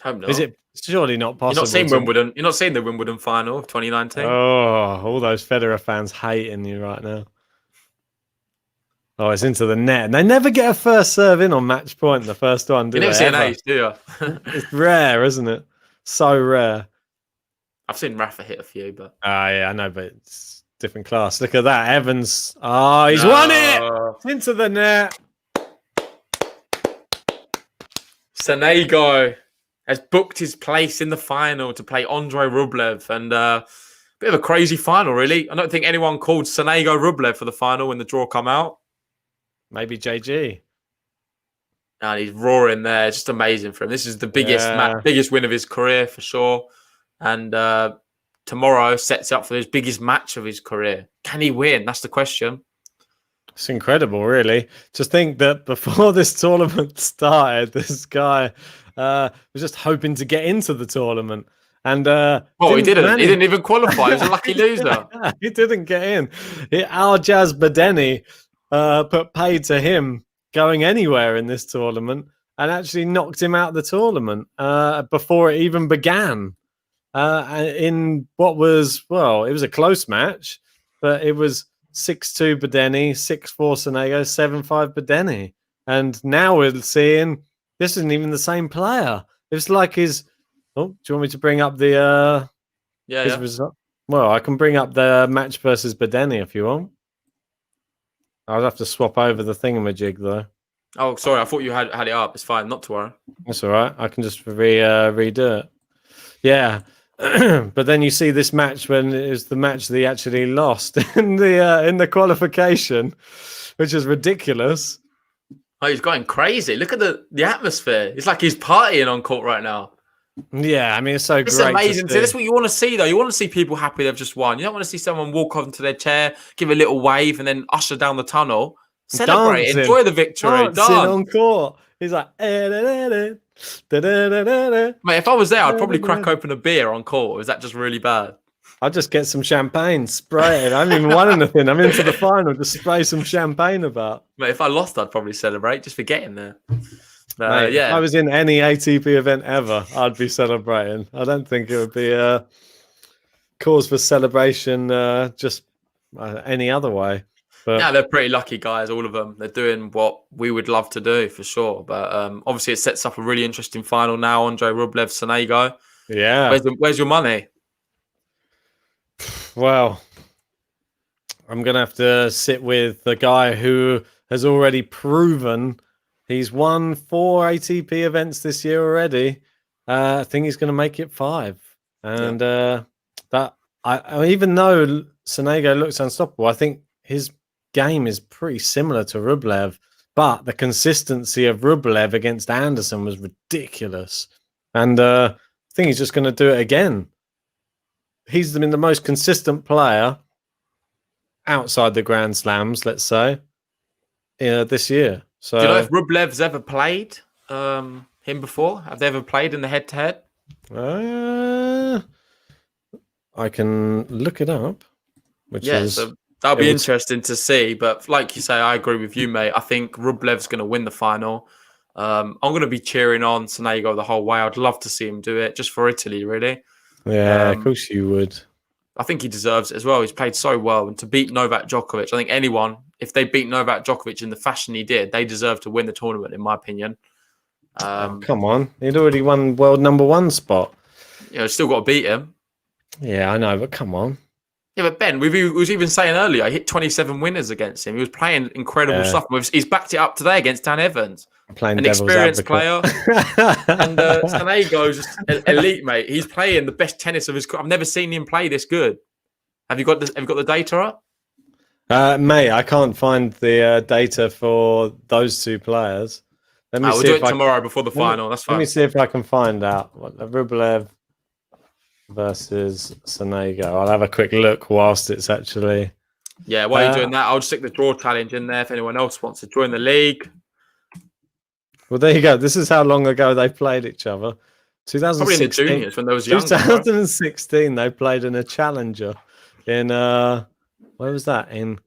Hope not. Is it surely not possible? You're not seeing Wimbledon. You're not seeing the Wimbledon final of 2019. Oh, all those Federer fans hating you right now. Oh, it's into the net, and they never get a first serve in on match point. The first one, do you never see an ace, do you? It's rare, isn't it? So rare. I've seen Rafa hit a few, but yeah, I know, but it's different class. Look at that, Evans. Oh, he's won it. It's into the net. Sonego has booked his place in the final to play Andrei Rublev, and a bit of a crazy final, really. I don't think anyone called Sonego Rublev for the final when the draw come out. Maybe JG. And he's roaring there. It's just amazing for him. This is the biggest win of his career for sure. And tomorrow sets up for his biggest match of his career. Can he win? That's the question. It's incredible, really. Just think that before this tournament started, this guy was just hoping to get into the tournament. And he didn't. He didn't even qualify. He was a lucky loser. He didn't get in. Al-Jaz Badeni put paid to him going anywhere in this tournament and actually knocked him out of the tournament before it even began. In what was, it was a close match, but it was 6-2 Badeni, 6-4 Sonego, 7-5 Badeni. And now we're seeing this isn't even the same player. It's like his... Oh, do you want me to bring up the... result? Well, I can bring up the match versus Badeni if you want. I'll have to swap over the thingamajig, though. Oh, sorry. I thought you had it up. It's fine. Not to worry. That's all right. I can just redo it. Yeah. But then you see this match when it was the match that he actually lost in the qualification, which is ridiculous. Oh, he's going crazy. Look at the atmosphere. It's like he's partying on court right now. Yeah, I mean, it's so It's great amazing. to see. That's what you want to see, though. You want to see people happy they've just won. You don't want to see someone walk onto their chair, give a little wave, and then usher down the tunnel. Celebrate, Dancing. enjoy the victory, Dancing dance. on court. He's like, Mate, if I was there, I'd probably crack open a beer on court. Is that just really bad? I'll just get some champagne, spray it. I haven't even won anything. I'm into the final. Just spray some champagne about. Mate, if I lost, I'd probably celebrate just for getting there. Mate, Yeah. if I was in any ATP event ever, I'd be celebrating. I don't think it would be a cause for celebration just any other way. But yeah, they're pretty lucky guys, all of them. They're doing what we would love to do for sure. But obviously, it sets up a really interesting final now. Andre Rublev, Sonego. yeah. Where's your money? Well, I'm going to have to sit with the guy who has already proven he's won 4 ATP events this year already. I think he's going to make it 5. And that even though Sonego looks unstoppable, I think his game is pretty similar to Rublev. But the consistency of Rublev against Anderson was ridiculous. And I think he's just going to do it again. He's been the most consistent player outside the Grand Slams, let's say, this year. So, do you know if Rublev's ever played him before? Have they ever played in the head-to-head? I can look it up. So that'll be interesting to see. But like you say, I agree with you, mate. I think Rublev's going to win the final. I'm going to be cheering on Sonego the whole way. I'd love to see him do it just for Italy, really. Yeah, of course you would. I think he deserves it as well. He's played so well. And to beat Novak Djokovic, I think anyone, if they beat Novak Djokovic in the fashion he did, they deserve to win the tournament, in my opinion. Come on. He'd already won world #1 spot. Yeah, still got to beat him. Yeah, I know, but come on. Yeah, but Ben, we was even saying earlier, he hit 27 winners against him. He was playing incredible stuff. He's backed it up today against Dan Evans. An experienced player. And Sonego's just elite, mate. He's playing the best tennis of his career. I've never seen him play this good. Have you got the data up? Mate, I can't find the data for those two players. We'll do it tomorrow before the final. That's fine. Let me see if I can find out what Rublev versus Sonego. I'll have a quick look whilst it's actually. Yeah, while you're doing that, I'll just stick the draw challenge in there if anyone else wants to join the league. Well, there you go. This is how long ago they played each other. 2016. Probably in the juniors when they was younger. 2016, they played in a challenger in where was that? In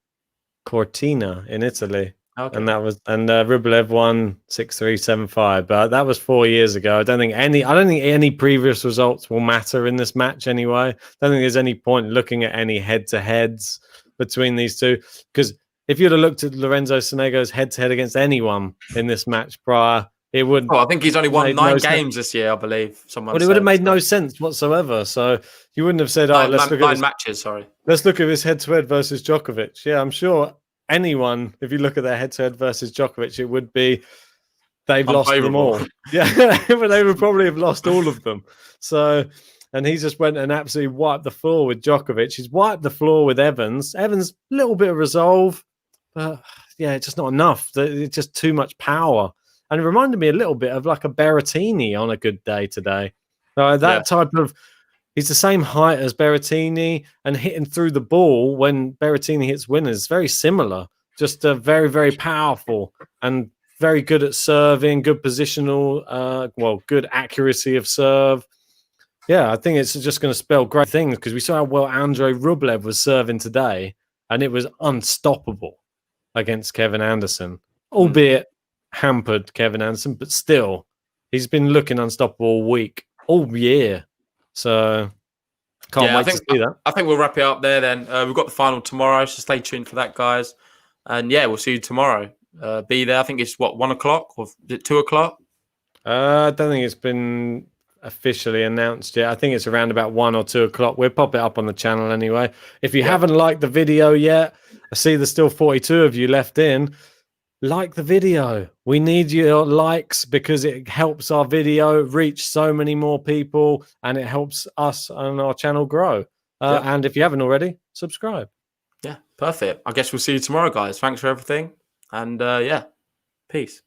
Cortina in Italy. Okay. And Rublev won 6-3, 7-5. But that was 4 years ago. I don't think any previous results will matter in this match anyway. I don't think there's any point looking at any head-to-heads between these two, because if you'd have looked at Lorenzo Sonego's head-to-head against anyone in this match prior, it would. Oh, I think he's only won 9 games this year, I believe. But it would have made no sense whatsoever. So you wouldn't have said, let's look at 9 matches. Sorry, let's look at his head-to-head versus Djokovic. Yeah, I'm sure anyone, if you look at their head-to-head versus Djokovic, it would be they've lost them all. Yeah, but they would probably have lost all of them. So. And he just went and absolutely wiped the floor with Djokovic. He's wiped the floor with Evans. Evans, a little bit of resolve. But yeah, it's just not enough. It's just too much power. And it reminded me a little bit of like a Berrettini on a good day today. Type of, he's the same height as Berrettini and hitting through the ball when Berrettini hits winners. Very similar. Just very, very powerful and very good at serving, good positional, good accuracy of serve. Yeah, I think it's just going to spell great things because we saw how well Andre Rublev was serving today, and it was unstoppable against Kevin Anderson, albeit hampered Kevin Anderson, but still, he's been looking unstoppable all week, all year. So, can't wait to see that. I think we'll wrap it up there then. We've got the final tomorrow, so stay tuned for that, guys. And yeah, we'll see you tomorrow. Be there. I think it's 1 o'clock or is it 2 o'clock? I don't think it's been officially announced yet. I think it's around about 1 or 2 o'clock. We'll pop it up on the channel anyway. If you haven't liked the video yet, I see there's still 42 of you left in. Like the video. We need your likes because it helps our video reach so many more people and it helps us and our channel grow. And if you haven't already, subscribe. Yeah, perfect. I guess we'll see you tomorrow, guys. Thanks for everything. And peace.